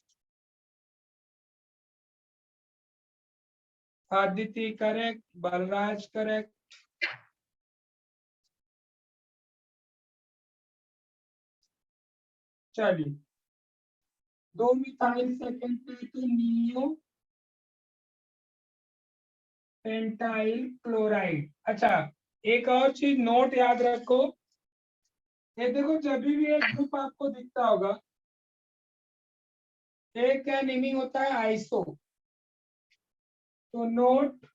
Aditi correct, Balraj correct. चलिए 2 मिथाइल सेकेंड पे तो नियो पेंटाइल क्लोराइड। अच्छा एक और चीज नोट याद रखो, ये देखो जब भी एक ग्रुप आपको दिखता होगा, एक क्या नेमिंग होता है आइसो। तो नोट,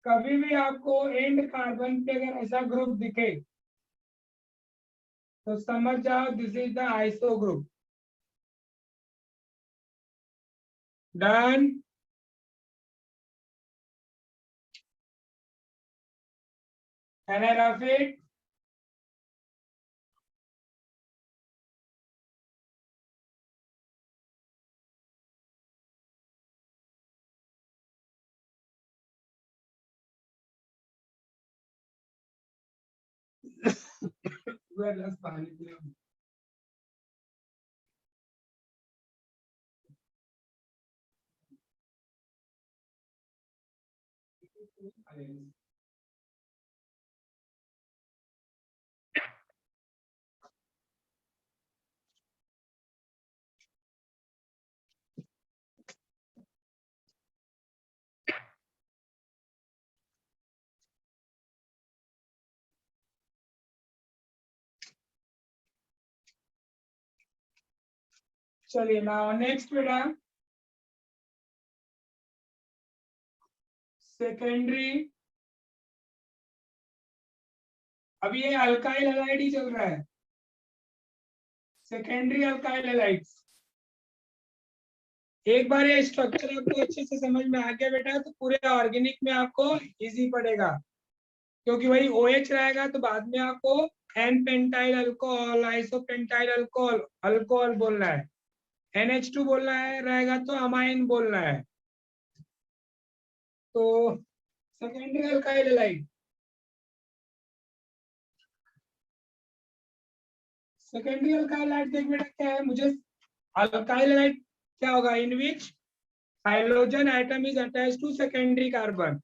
कभी भी आपको एंड कार्बन पे अगर ऐसा ग्रुप दिखे तो समझ जाओ this is the iso group. Done. Can I rough it? पानी पियो। चलिए नाउ नेक्स्ट बेटा, सेकेंडरी। अभी ये अल्काइल हैलाइड ही चल रहा है, सेकेंडरी अल्काइल हैलाइड्स। एक बार ये स्ट्रक्चर आपको अच्छे से समझ में आ गया बेटा तो पूरे ऑर्गेनिक में आपको इजी पड़ेगा, क्योंकि वही OH रहेगा तो बाद में आपको n pentyl alcohol, isopentyl alcohol, alcohol बोलना है, NH2 बोलना है रहेगा तो अमाइन बोलना है। तो secondary alkyl halide, secondary alkyl halide देख बेटा क्या है मुझे, अल्काइल हैलाइड क्या होगा, in which hydrogen atom is attach to secondary carbon.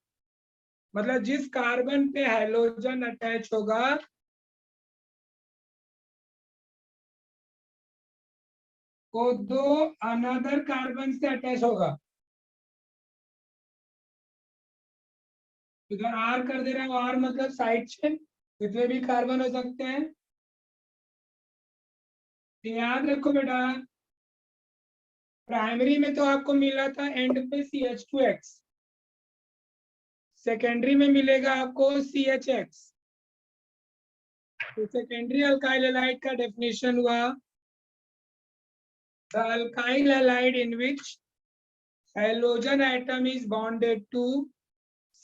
मतलब जिस कार्बन पे हाइड्रोजन अटैच होगा वो दो अनदर कार्बन से अटैच होगा। इधर R कर दे रहा हूं, R मतलब साइड चेन, जितने भी कार्बन हो सकते हैं। तो याद रखो बेटा, प्राइमरी में तो आपको मिला था एंड पे CH2X, सेकेंडरी में मिलेगा आपको CHX। तो सेकेंडरी अल्काइल हैलाइड का डेफिनेशन हुआ the alkyl halide in which halogen atom is bonded to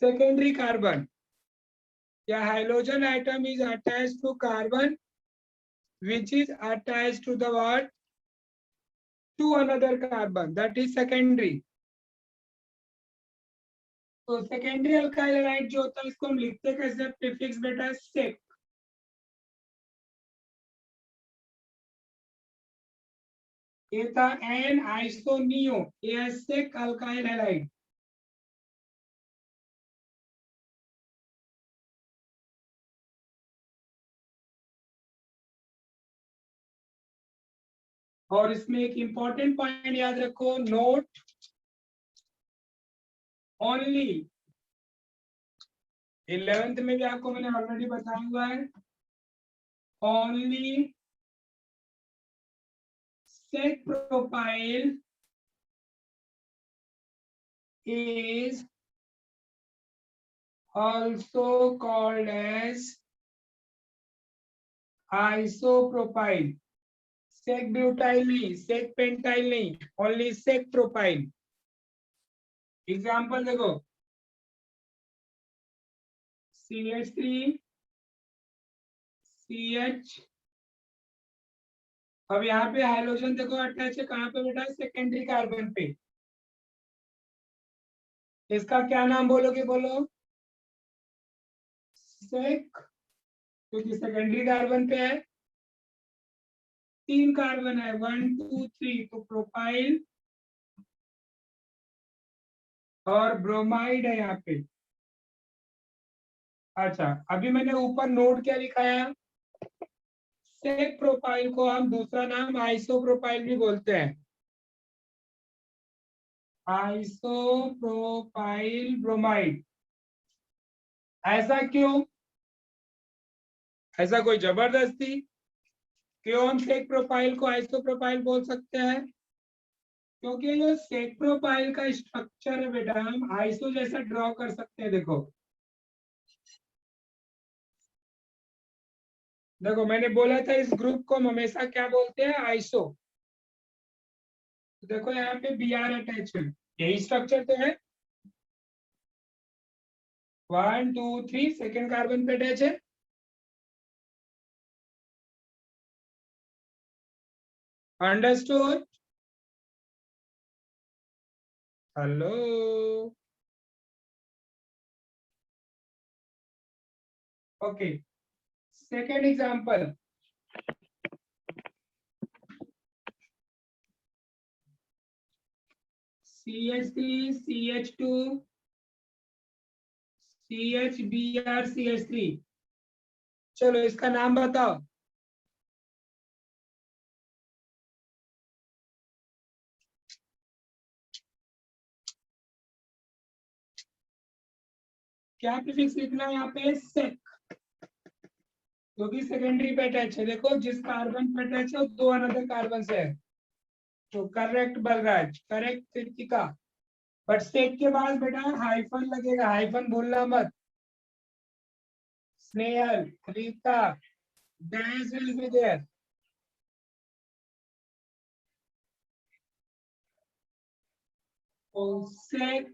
secondary carbon, या halogen atom is attached to carbon which is attached to the what, to another carbon, that is secondary। तो secondary alkyl halide जो होता है इसको हम लिखते कैसे, prefix बेटा सेक। ये था एन आइसोनियो, ये सेक अल्काइल हैलाइड। और इसमें एक इंपॉर्टेंट पॉइंट याद रखो, नोट ओनली, 11th में भी आपको मैंने ऑलरेडी बताया हुआ है, only sec propyl is also called as isopropyl। Sec butyl नहीं, सेक पेंटाइल नहीं, ओनली सेक प्रोपाइल। एग्जाम्पल देखो, CH3 CH। अब यहाँ पे हाइड्रोजन देखो अटैच है कहाँ पे बेटा, सेकेंडरी कार्बन पे। इसका क्या नाम बोलोगे, बोलो सेक, क्योंकि सेकेंडरी कार्बन पे है, 3 कार्बन है 1 2 3, तो प्रोपाइल और ब्रोमाइड है यहाँ पे। अच्छा अभी मैंने ऊपर नोट क्या लिखाया, सेक प्रोपाइल को हम दूसरा नाम आइसोप्रोपाइल भी बोलते हैं, आइसोप्रोपाइल ब्रोमाइड। ऐसा क्यों, ऐसा कोई जबरदस्ती, क्यों हम सेक प्रोपाइल को आइसोप्रोपाइल बोल सकते हैं, क्योंकि ये सेक प्रोफाइल का स्ट्रक्चर है बेटा, हम आइसो जैसा ड्रॉ कर सकते हैं। देखो देखो मैंने बोला था इस ग्रुप को हम हमेशा क्या बोलते हैं, आइसो। देखो यहाँ पे बी आर अटैच है, यही स्ट्रक्चर तो है। 1 2 3 सेकेंड कार्बन पे अटैच है। Understood? Hello? Okay, second example. CH3 CH2 CHBr CH3। चलो इसका नाम बताओ। क्या प्रीफिक्स लिखना है यहाँ पे? सेक, क्योंकि सेकेंडरी पे अटैच है। देखो जिस कार्बन पे अटैच है वो दो अनदर कार्बन से है। तो correct Balraj, correct Kritika. But sec के बाद बेटा हाइफन लगेगा, हाइफन भूलना मत। Snehal, Rita, dash will be there. So sec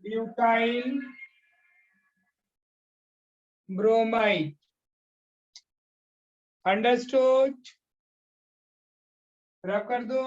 butyl bromide. Understood? रब कर दो।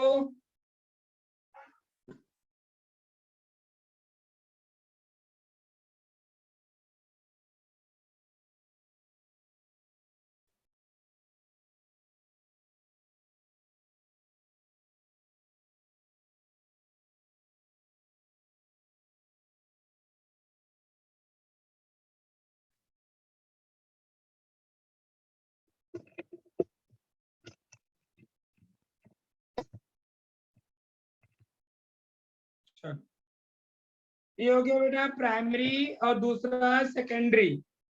ये हो गया बेटा प्राइमरी और दूसरा सेकेंडरी।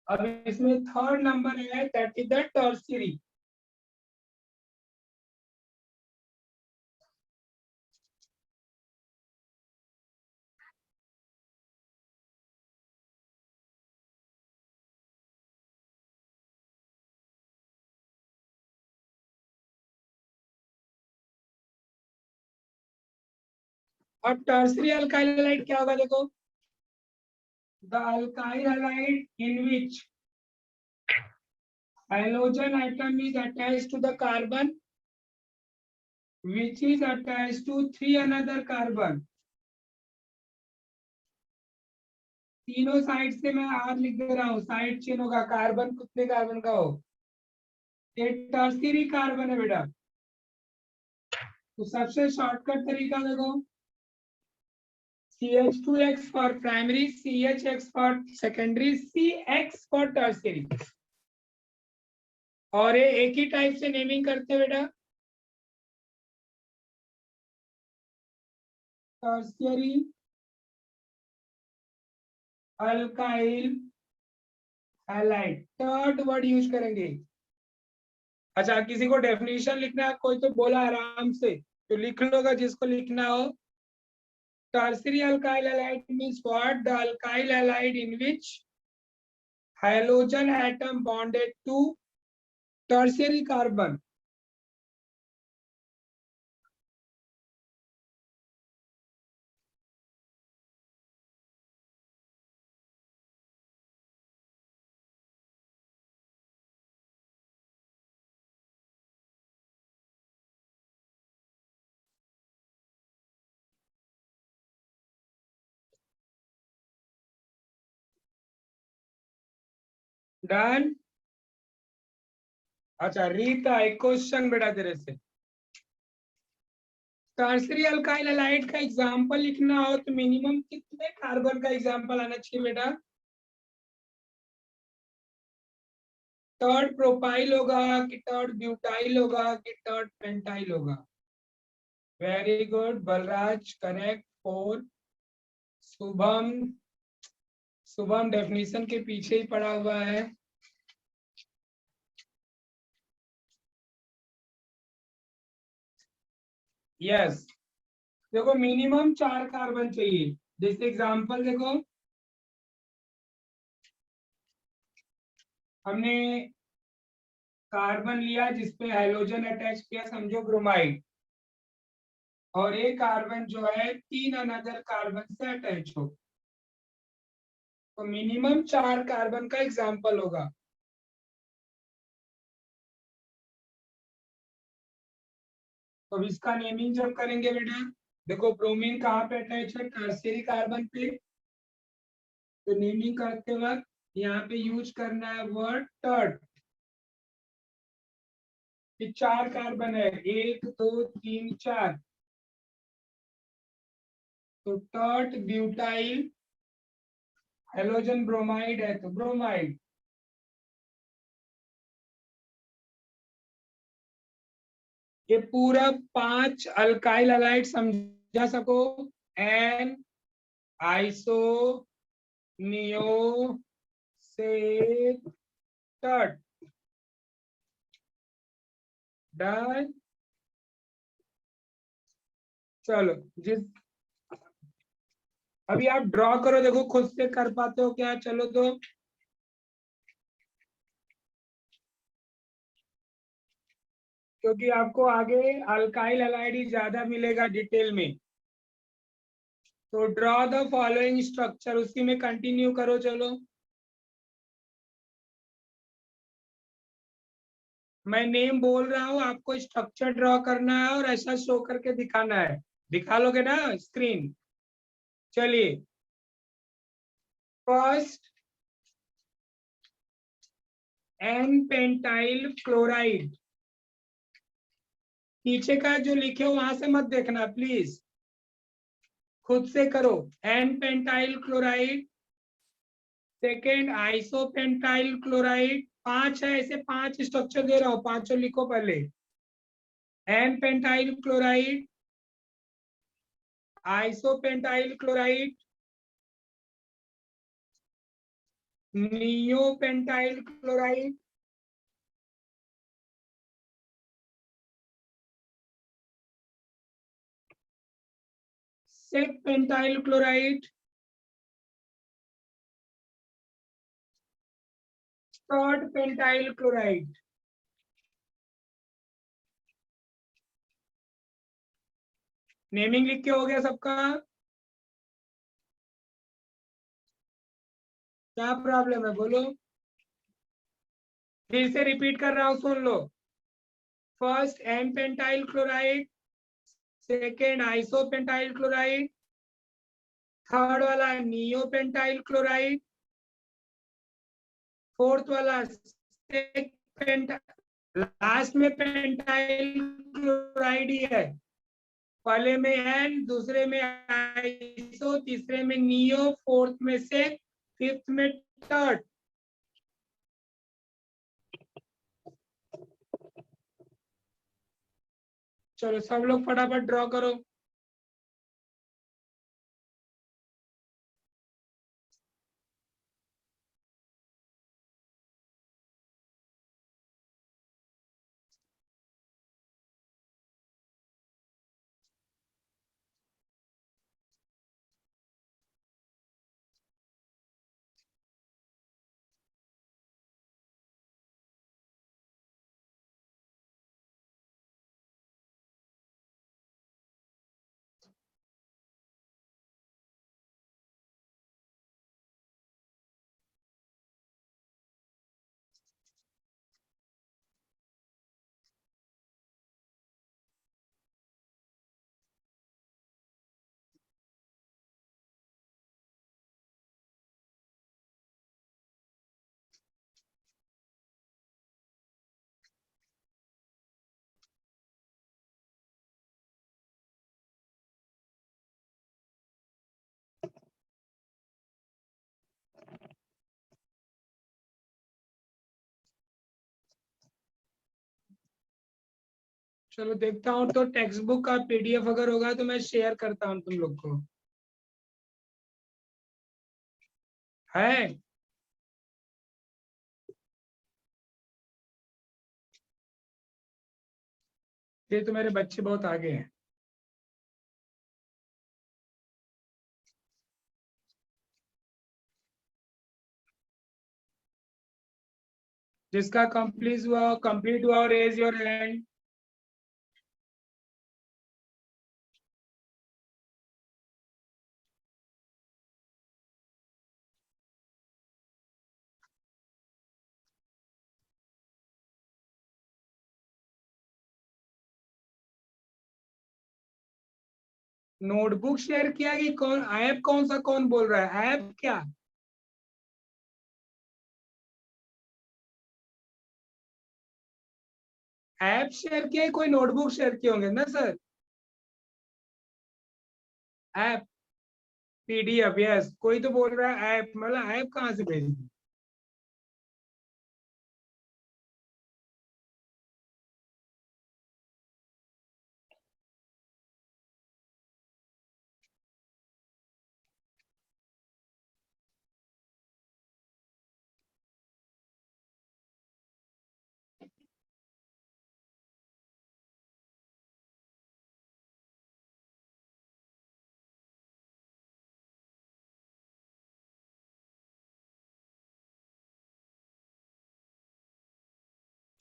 अब इसमें थर्ड नंबर है, दैट इज द टर्शियरी। अब टर्शियरी अल्काइल हैलाइड क्या होगा? देखो, the alkyl halide in which halogen atom is attached to the carbon which is attached to three another carbon। तीनों साइड से मैं आर लिख दे रहा हूँ, साइड चेन होगा, कार्बन कितने कार्बन का हो, ये टर्शियरी कार्बन है बेटा। तो सबसे शॉर्टकट तरीका देखो, CH2X for primary, CHX for secondary, CX for tertiary. और ये एक ही टाइप से नेमिंग करते हैं बेटा, tertiary alkyl halide. Third word use करेंगे। अच्छा, किसी को डेफिनेशन लिखना है, कोई तो बोला आराम से तो लिख लोगा जिसको लिखना हो। Tertiary alkyl halide means what? The alkyl halide in which halogen atom bonded to tertiary carbon। Done? अच्छा रीता, एक क्वेश्चन बेटा तेरे से, टर्शियरी अल्काइल हैलाइड का एग्जांपल लिखना हो तो मिनिमम कितने कार्बन का एग्जांपल आना चाहिए बेटा? थर्ड प्रोपाइल होगा कि थर्ड ब्यूटाइल होगा कि थर्ड पेंटाइल होगा? Very good Balraj, correct. Four. Shubham, Shubham definition के पीछे ही पड़ा हुआ है। यस, देखो मिनिमम 4 कार्बन चाहिए। जैसे एग्जांपल देखो, हमने कार्बन लिया जिसपे हाइड्रोजन अटैच किया, समझो ब्रोमाइड, और एक कार्बन जो है 3 अनदर कार्बन से अटैच हो, तो मिनिमम 4 कार्बन का एग्जांपल होगा। तो अब इसका नेमिंग जब करेंगे बेटा, देखो ब्रोमीन कहाँ पे अटैच है, टर्शियरी कार्बन पे, तो नेमिंग करते वक्त यहाँ पे यूज करना है वर्ड टर्ट। ये 4 कार्बन है, 1 2 3 4, तो टर्ट ब्यूटाइल हेलोजन ब्रोमाइड है, तो ब्रोमाइड। ये पूरा 5 अल्काइल हैलाइड समझा सको, एन, आइसो, नियो, से, टर्ट, डन। चलो, जिस अभी आप ड्रॉ करो, देखो खुद से कर पाते हो क्या, चलो तो क्योंकि आपको आगे अल्काइल हैलाइड ही ज्यादा मिलेगा डिटेल में। तो ड्रॉ द फॉलोइंग स्ट्रक्चर, उसी में कंटिन्यू करो, चलो। मैं नेम बोल रहा हूँ, आपको स्ट्रक्चर ड्रॉ करना है और ऐसा शो करके दिखाना है। दिखा लोगे ना स्क्रीन? चलिए, फर्स्ट एन पेंटाइल क्लोराइड, पीछे का जो लिखे हो वहां से मत देखना प्लीज, खुद से करो। N pentyl chloride, second isopentyl chloride, 5 है, ऐसे 5 स्ट्रक्चर दे रहा हूं, पांचों लिखो पहले। N pentyl chloride, isopentyl chloride, neopentyl chloride, sec pentyl chloride, third pentyl chloride. Naming लिख के हो गया सबका? क्या प्रॉब्लम है बोलो? फिर से रिपीट कर रहा हूं, सुन लो। First n pentyl chloride, second isopentyl chloride, third वाला नियोपेंटाइल क्लोराइड, फोर्थ वाला लास्ट में पेंटाइल क्लोराइड ही है। पहले में एन, दूसरे में आइसो, तीसरे में नियो, फोर्थ में से, फिफ्थ में टर्ट। चलो सब लोग फटाफट ड्रॉ करो। चलो देखता हूँ, तो टेक्स्ट बुक का पीडीएफ अगर होगा तो मैं शेयर करता हूँ तुम लोग को। है? ये तो मेरे बच्चे बहुत आगे हैं। जिसका कंप्लीट हुआ raise your hand. Notebook share किया कि कौन ऐप, कौन सा कौन बोल रहा है ऐप क्या? ऐप शेयर किया, कोई नोटबुक शेयर किए होंगे ना सर। App, PDF, yes. कोई तो बोल रहा है ऐप, मतलब ऐप कहाँ से भेजी?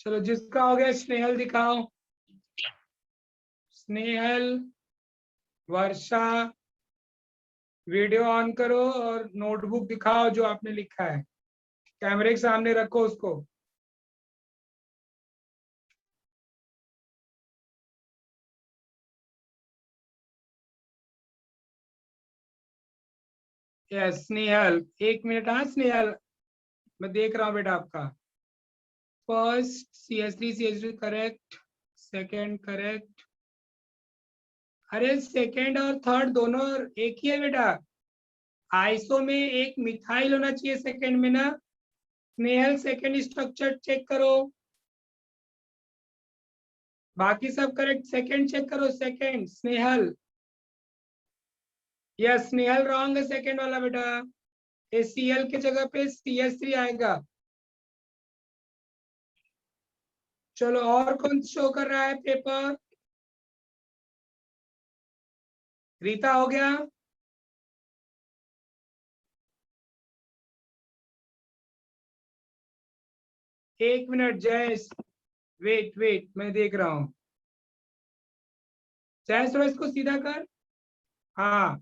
चलो जिसका हो गया स्नेहल दिखाओ। स्नेहल, वर्षा, वीडियो ऑन करो और नोटबुक दिखाओ जो आपने लिखा है। कैमरे के सामने रखो उसको। यस स्नेहल, एक मिनट। हाँ स्नेहल, मैं देख रहा हूँ बेटा आपका। First CS3 correct, second correct. अरे सेकंड और थर्ड दोनों एक ही है बेटा। आइसो में एक मिथाइल होना चाहिए सेकंड में ना। स्नेहल सेकंड स्ट्रक्चर चेक करो। बाकी सब करेक्ट, सेकंड चेक करो। Second Snehal, yes Snehal wrong है सेकंड वाला बेटा। ACL की जगह पे CS3 आएगा। चलो और कौन शो कर रहा है पेपर? रीता हो गया। एक मिनट जयेश, वेट वेट, मैं देख रहा हूँ। जयेश थोड़ा इसको सीधा कर। हाँ।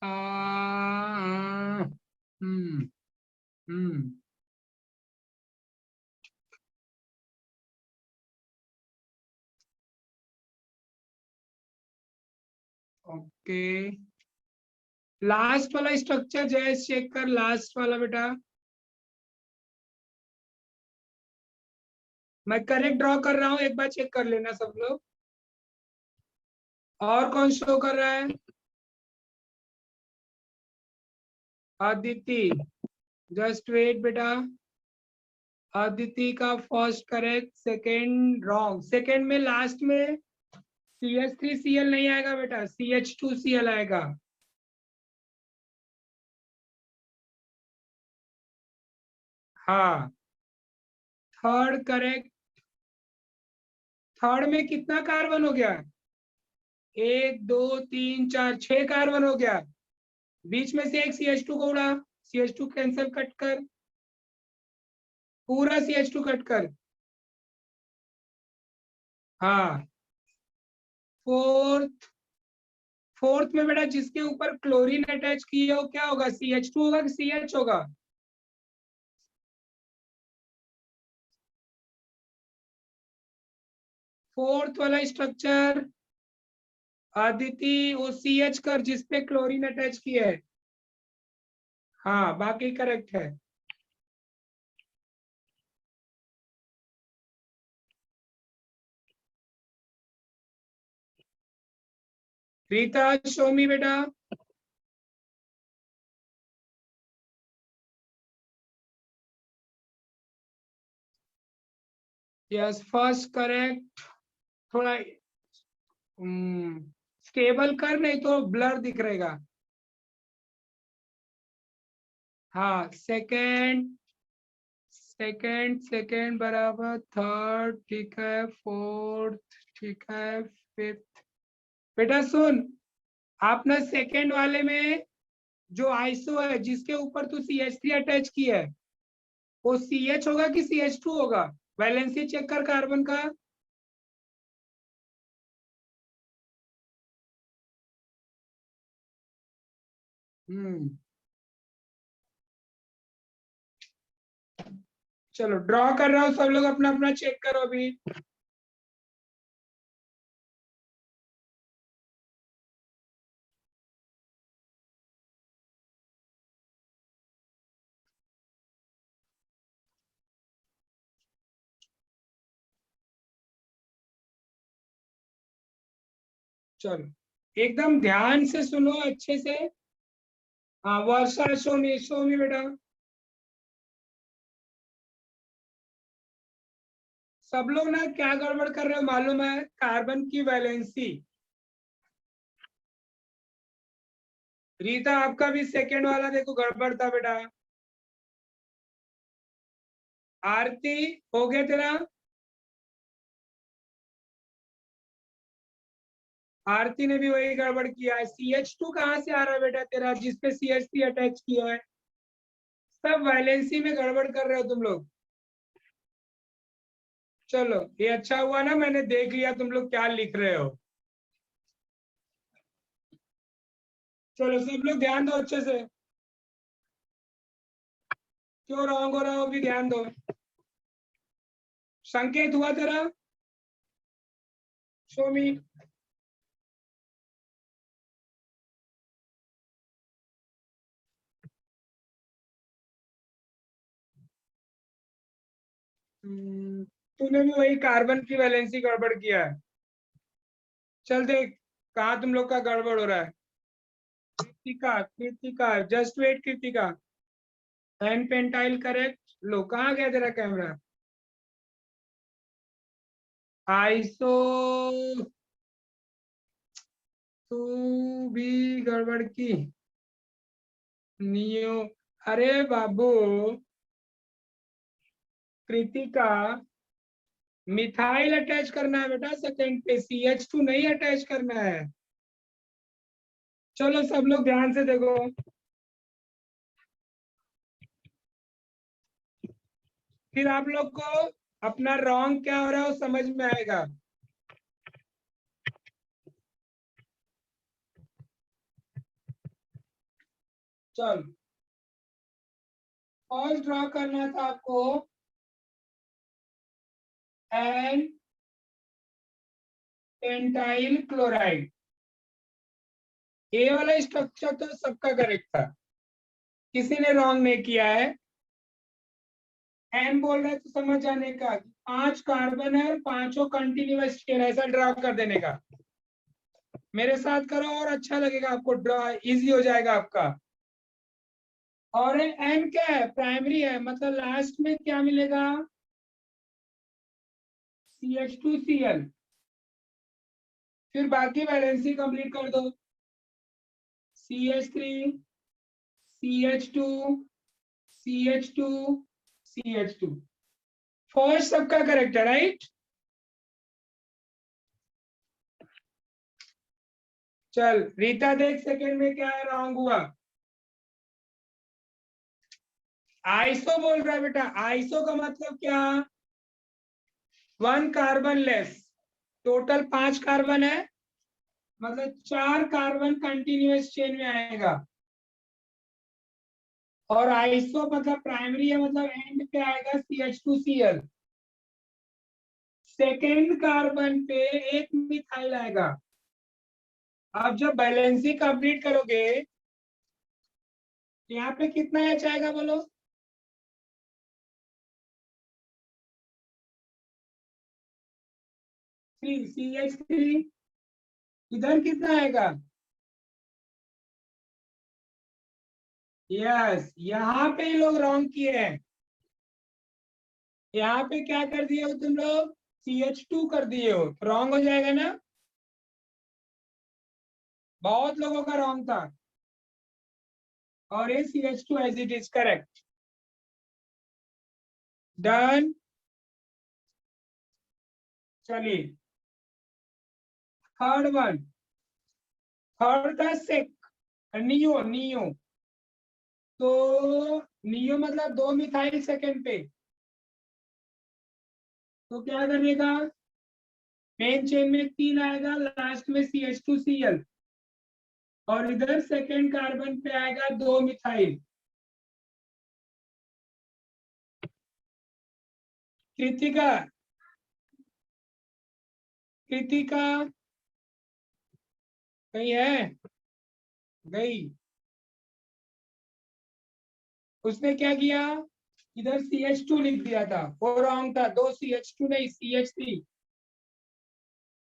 आ, हम्म हम्म ओके। लास्ट वाला स्ट्रक्चर जयेश चेक कर, लास्ट वाला बेटा। मैं करेक्ट ड्रॉ कर रहा हूँ, एक बार चेक कर लेना सब लोग। और कौन शो कर रहा है? अदिति, जस्ट वेट बेटा। अदिति का first correct, second wrong. Second में लास्ट में CH3Cl नहीं आएगा बेटा, CH2Cl आएगा। हाँ। Third correct. थर्ड में कितना कार्बन हो गया? एक दो तीन चार, 6 कार्बन हो गया। बीच में से एक CH2 को उड़ा। CH2 कैंसिल, कट कर। पूरा CH2 कट कर। हाँ। फोर्थ, फोर्थ में बेटा जिसके ऊपर क्लोरीन अटैच की है वो क्या होगा? CH2 होगा कि CH होगा? फोर्थ वाला स्ट्रक्चर आदिति, वो CH कर जिसपे क्लोरीन अटैच किया है। हाँ बाकी करेक्ट है। रीता शो मी बेटा। Yes first correct. थोड़ा स्टेबल कर, नहीं तो ब्लर दिख रहेगा। हाँ सेकंड, सेकंड सेकंड बराबर, थर्ड ठीक है, फोर्थ ठीक है, फिफ्थ। बेटा सुन, आप ना सेकंड वाले में जो आइसो है जिसके ऊपर तू CH3 अटैच किया है वो CH होगा कि CH2 होगा? वैलेंसी चेक कर कार्बन का। हम्म चलो ड्रॉ कर रहा हूँ, सब लोग अपना अपना चेक करो अभी। चलो एकदम ध्यान से सुनो अच्छे से। हाँ वर्षा, शो मी बेटा। सब लोग ना क्या गड़बड़ कर रहे हो मालूम है? कार्बन की वैलेंसी। रीता आपका भी सेकंड वाला देखो गड़बड़ था बेटा। आरती हो गया तेरा? आरती ने भी वही गड़बड़ किया है। CH2 कहाँ से आ रहा है बेटा तेरा जिसपे CH3 अटैच किया है? सब वैलेंसी में गड़बड़ कर रहे हो तुम लोग। चलो ये अच्छा हुआ ना मैंने देख लिया तुम लोग क्या लिख रहे हो। चलो सब लोग ध्यान दो अच्छे से। क्यों रॉन्ग हो रहा हो भी ध्यान दो। संकेत हुआ तेरा? शो मी। तूने भी वही कार्बन की वैलेंसी गड़बड़ किया है। चल देख कहाँ तुम लोग का गड़बड़ हो रहा है। Kritika, Kritika just wait Kritika. N pentyl correct. लो कहाँ गया तेरा कैमरा? आइसो। तू भी गड़बड़ की। नियो। अरे बाबू कृतिका, मिथाइल अटैच करना है बेटा सेकंड पे, CH2 नहीं अटैच करना है। चलो सब लोग ध्यान से देखो। फिर आप लोग को अपना रॉन्ग क्या हो रहा है वो समझ में आएगा। चल फर्स्ट ड्रॉ करना था आपको एन पेंटाइल क्लोराइड। ये वाला स्ट्रक्चर तो सबका करेक्ट था, किसी ने रॉन्ग नहीं किया है। एन बोल रहा है तो समझ जाने का कि 5 कार्बन है और पांचों कंटिन्यूअस चेन, ऐसा ड्रॉ कर देने का। मेरे साथ करो और अच्छा लगेगा आपको, ड्रॉ इजी हो जाएगा आपका। और एन क्या है? प्राइमरी है, मतलब लास्ट में क्या मिलेगा? CH2Cl। फिर बाकी वैलेंसी कंप्लीट कर दो। CH3, CH2, CH2, CH2। First सबका करेक्ट है राइट? चल रीता देख सेकंड में क्या है रॉन्ग हुआ। आइसो बोल रहा है बेटा, आइसो का मतलब क्या? 1 कार्बन लेस। टोटल 5 कार्बन है, मतलब 4 कार्बन कंटिन्यूअस चेन में आएगा। और आइसो मतलब प्राइमरी है, मतलब एंड पे आएगा CH2Cl। सेकेंड कार्बन पे एक मिथाइल आएगा। आप जब बैलेंसिंग कंप्लीट करोगे यहाँ पे कितना एच आएगा बोलो? 3 CH3। इधर कितना आएगा? यस, यहाँ पे ही लोग रॉन्ग किए हैं। यहाँ पे क्या कर दिए हो तुम लोग? CH2 कर दिए हो, रॉन्ग हो जाएगा ना? बहुत लोगों का रॉन्ग था। और ये CH2 as it is correct. Done. चलिए थर्ड वन। थर्ड था सेक, नियो नियो। तो नियो मतलब 2 मिथाइल सेकेंड पे, तो क्या करेगा, मेन चेन में 3 आएगा, लास्ट में CH2Cl, और इधर सेकेंड कार्बन पे आएगा 2 मिथाइल। कृतिका, कृतिका कहीं है? गई। उसने क्या किया, इधर CH2 लिख दिया था, वो रॉन्ग था, 2 CH2 नहीं, CH3।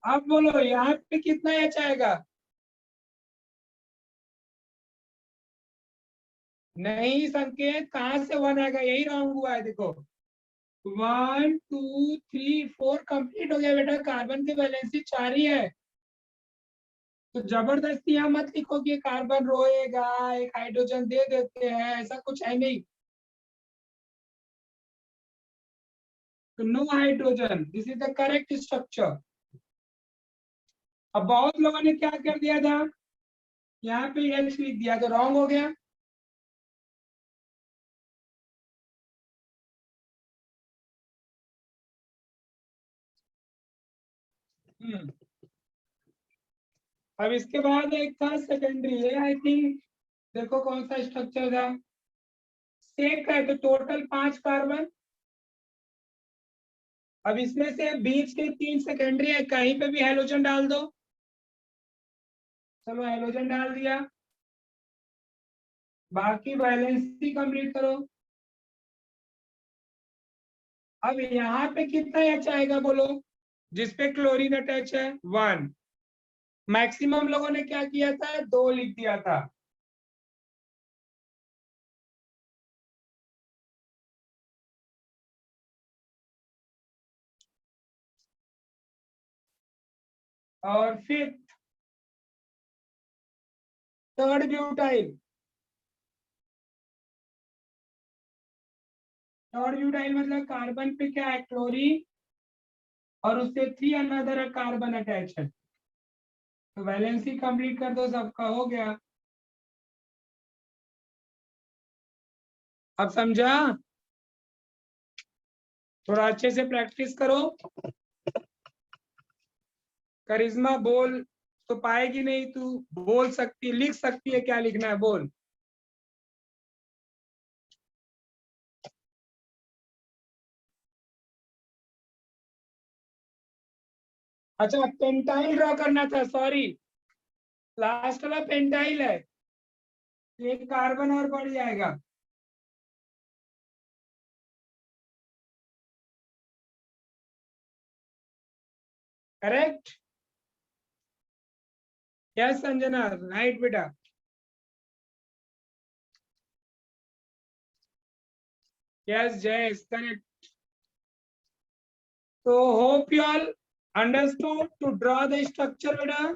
अब बोलो यहाँ पे कितना H आएगा? नहीं संकेत, कहाँ से 1 आएगा, यही रॉन्ग हुआ है देखो। 1 2 3 4 कंप्लीट हो गया बेटा, कार्बन की वैलेंसी 4 ही है। तो जबरदस्ती यहाँ मत लिखो कि कार्बन रोएगा, एक हाइड्रोजन दे देते हैं, ऐसा कुछ है नहीं। तो no hydrogen, this is the correct structure. अब बहुत लोगों ने क्या कर दिया था, यहाँ पे H लिख दिया, तो रॉन्ग हो गया। हम्म। अब इसके बाद एक था सेकेंडरी है, आई थिंक, देखो कौन सा स्ट्रक्चर था, सेक है, तो टोटल 5 कार्बन। अब इसमें से बीच के 3 सेकेंडरी है, कहीं पे भी हेलोजन डाल दो। चलो हेलोजन डाल दिया, बाकी वैलेंसी कंप्लीट करो। अब यहाँ पे कितना एच आएगा बोलो, जिसपे क्लोरीन अटैच है? 1। मैक्सिमम लोगों ने क्या किया था, 2 लिख दिया था। और फिर थर्ड ब्यूटाइल, थर्ड ब्यूटाइल मतलब कार्बन पे क्या है, क्लोरीन, और उससे 3 अनदर कार्बन अटैच है। तो वैलेंसी कंप्लीट कर दो, सबका हो गया। अब समझा? थोड़ा अच्छे से प्रैक्टिस करो। करिश्मा बोल तो पाएगी नहीं, तू बोल सकती, लिख सकती है, क्या लिखना है बोल। अच्छा पेंटाइल ड्रॉ करना था, सॉरी, लास्ट वाला पेंटाइल है, एक कार्बन और बढ़ जाएगा। करेक्ट? यस संजना, राइट बेटा। Yes Jayesh, correct. तो hope you all understood to draw the structure बेटा।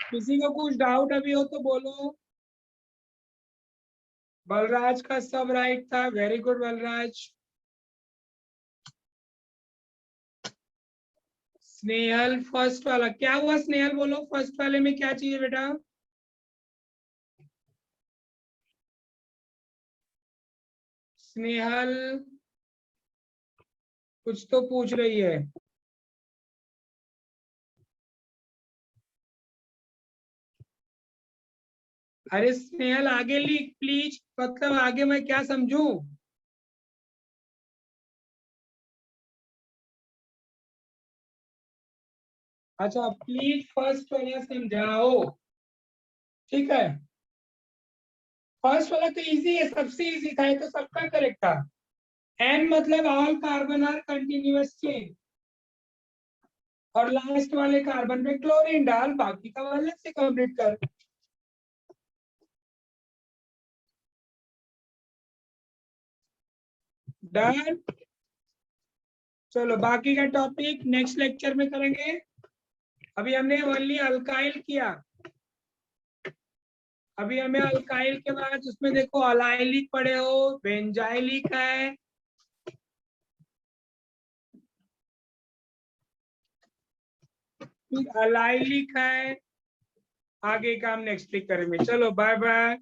किसी को कुछ डाउट अभी हो तो बोलो। बलराज का सब राइट था, very good Balraj. Snehal first वाला क्या हुआ, स्नेहल बोलो फर्स्ट वाले में क्या चाहिए बेटा? स्नेहल कुछ तो पूछ रही है। अरे स्नेहल आगे लिख प्लीज, मतलब आगे मैं क्या समझू? अच्छा प्लीज फर्स्ट वाला समझाओ, ठीक है। फर्स्ट वाला तो इजी है, सबसे इजी था, ये तो सबका करेक्ट था। एन मतलब all carbon are continuous chain, और लास्ट वाले कार्बन पे क्लोरीन डाल, बाकी का वाले से कंप्लीट कर। डन। चलो बाकी का टॉपिक नेक्स्ट लेक्चर में करेंगे। अभी हमने ओनली अल्काइल किया, अभी हमें अल्काइल के बाद उसमें देखो अलाइलिक पड़े हो, बेंजाइलिक है, फिर अलाइलिक है, आगे काम नेक्स्ट वीक करेंगे। चलो बाय बाय।